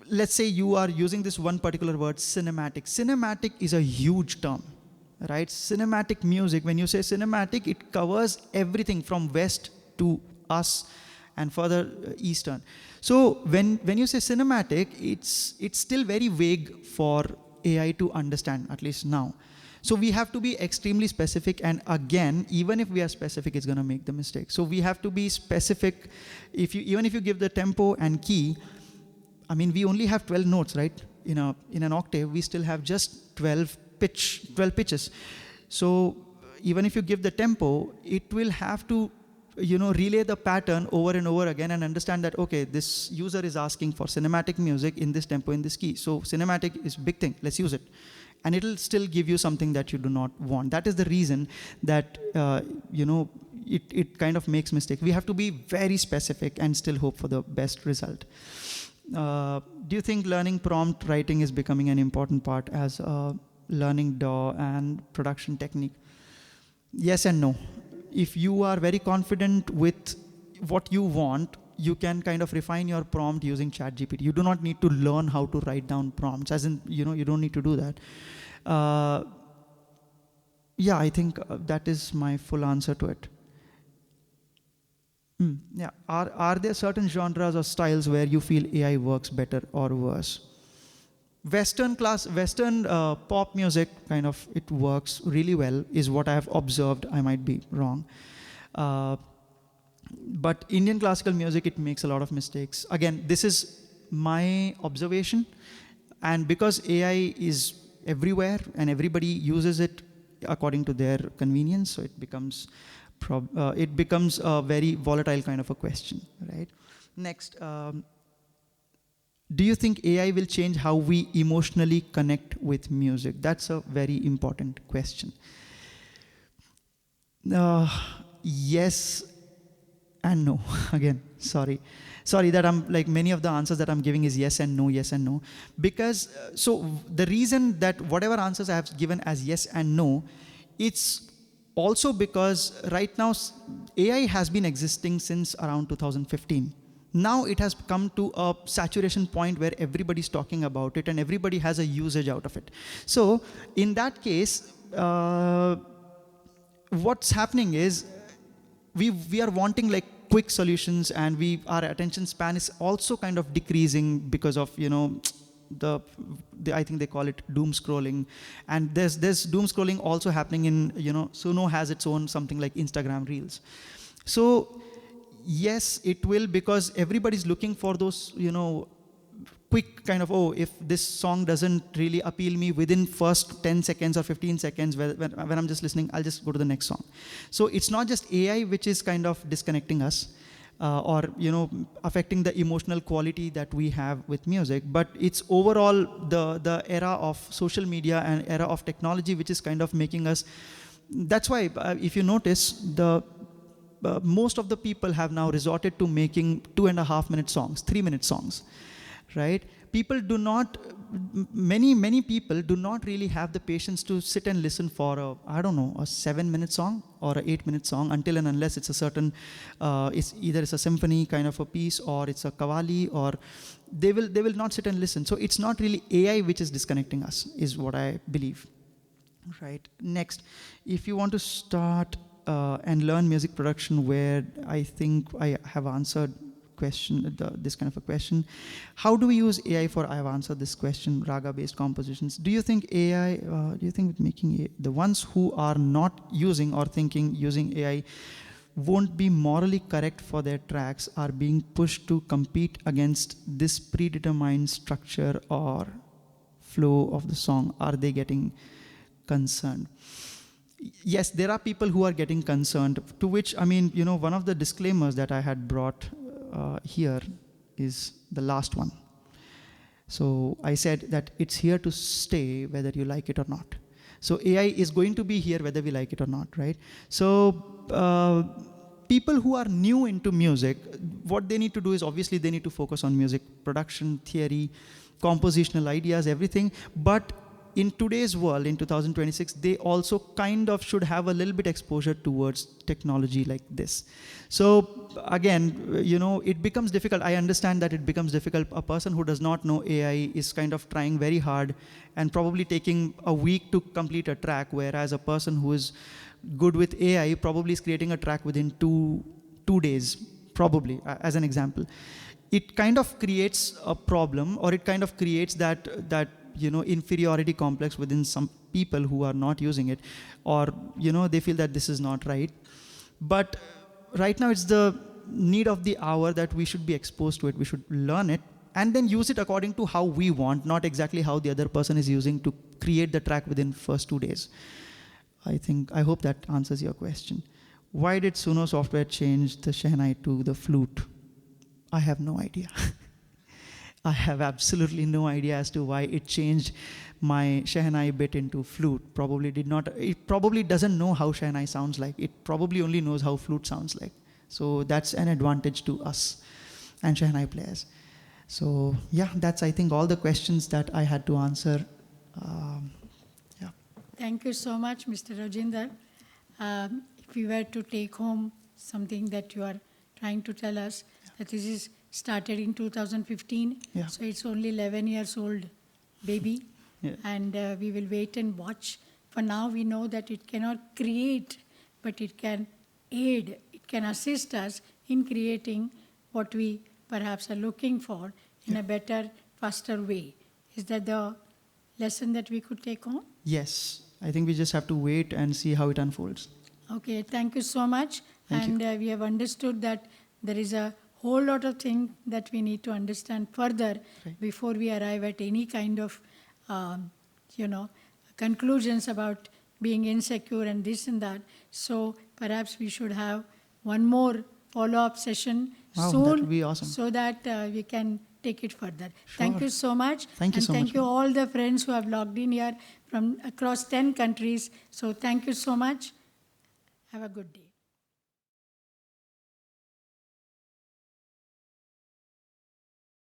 let's say you are using this one particular word, cinematic. Cinematic is a huge term, right? Cinematic music, when you say cinematic, it covers everything from West to us and further Eastern. So when you say cinematic, it's still very vague for AI to understand, at least now. So we have to be extremely specific, and again, even if we are specific, it's gonna make the mistake. So we have to be specific. Even if you give the tempo and key, I mean, we only have 12 notes, right? In an octave, we still have just 12 pitches. So even if you give the tempo, it will have to, relay the pattern over and over again and understand that, okay, this user is asking for cinematic music in this tempo, in this key. So cinematic is big thing, let's use it. And it'll still give you something that you do not want. That is the reason that, it kind of makes mistake. We have to be very specific and still hope for the best result. Do you think learning prompt writing is becoming an important part as a learning DAW and production technique? Yes and no. If you are very confident with what you want, you can kind of refine your prompt using ChatGPT. You do not need to learn how to write down prompts, as in, you don't need to do that. Yeah, I think that is my full answer to it. Yeah. Are there certain genres or styles where you feel AI works better or worse? Western pop music, kind of, it works really well, is what I have observed. I might be wrong. But Indian classical music, it makes a lot of mistakes. Again, this is my observation. And because AI is everywhere and everybody uses it according to their convenience, so it becomes a very volatile kind of a question, right? Next, do you think AI will change how we emotionally connect with music? That's a very important question. Yes and no. Again, sorry that I'm like, many of the answers that I'm giving is yes and no. Because, so the reason that whatever answers I have given as yes and no, it's also because right now AI has been existing since around 2015. Now it has come to a saturation point where everybody's talking about it and everybody has a usage out of it. So in that case, what's happening is we are wanting like quick solutions, and our attention span is also kind of decreasing because of, I think they call it doom scrolling. And there's doom scrolling also happening in, Suno has its own something like Instagram Reels. So yes, it will, because everybody's looking for those, quick kind of, oh, if this song doesn't really appeal me within first 10 seconds or 15 seconds, when I'm just listening, I'll just go to the next song. So it's not just AI which is kind of disconnecting us or affecting the emotional quality that we have with music, but it's overall the era of social media and era of technology which is kind of making us. That's why if you notice, most of the people have now resorted to making 2.5-minute songs, 3-minute songs. Right? Many people do not really have the patience to sit and listen for a 7-minute song or an 8-minute song until and unless it's a certain, it's either a symphony kind of a piece or it's a qawwali, or they will not sit and listen. So it's not really AI which is disconnecting us, is what I believe. Right. Next, if you want to start and learn music production, where I think I have answered this kind of a question. How do we use AI for, I have answered this question, raga-based compositions. Do you think making the ones who are not using or thinking using AI won't be morally correct for their tracks are being pushed to compete against this predetermined structure or flow of the song? Are they getting concerned? Yes, there are people who are getting concerned, to which, one of the disclaimers that I had brought here is the last one. So I said that it's here to stay whether you like it or not. So AI is going to be here whether we like it or not, right? So people who are new into music, what they need to do is, obviously they need to focus on music production, theory, compositional ideas, everything. But in today's world, in 2026, they also kind of should have a little bit exposure towards technology like this. So again, it becomes difficult. I understand that it becomes difficult. A person who does not know AI is kind of trying very hard and probably taking a week to complete a track, whereas a person who is good with AI probably is creating a track within two days, probably, as an example. It kind of creates a problem, or it kind of creates that inferiority complex within some people who are not using it, or they feel that this is not right. But right now it's the need of the hour that we should be exposed to it, we should learn it, and then use it according to how we want, not exactly how the other person is using to create the track within first 2 days. I hope that answers your question. Why did Suno software change the Shehnai to the flute? I have no idea. I have absolutely no idea as to why it changed my Shehnai bit into flute. It probably doesn't know how Shehnai sounds like. It probably only knows how flute sounds like. So that's an advantage to us and Shehnai players. So yeah, that's I think all the questions that I had to answer. Yeah. Thank you so much, Mr. Rojindar. If we were to take home something that you are trying to tell us, that this is started in 2015, Yeah. so it's only 11 years old baby, Yeah. and we will wait and watch. For now, we know that it cannot create, but it can aid, it can assist us in creating what we perhaps are looking for in a better, faster way. Is that the lesson that we could take home? Yes, I think we just have to wait and see how it unfolds. Okay, thank you so much. Thank you. And we have understood that there is a whole lot of things that we need to understand further Right. before we arrive at any kind of, conclusions about being insecure and this and that. So perhaps we should have one more follow-up session Wow, soon, that would be awesome. so that we can take it further. Thank Sure. you so much. Thank you and so thank much, you ma'am. all the friends who have logged in here from across 10 countries. So thank you so much. Have a good day.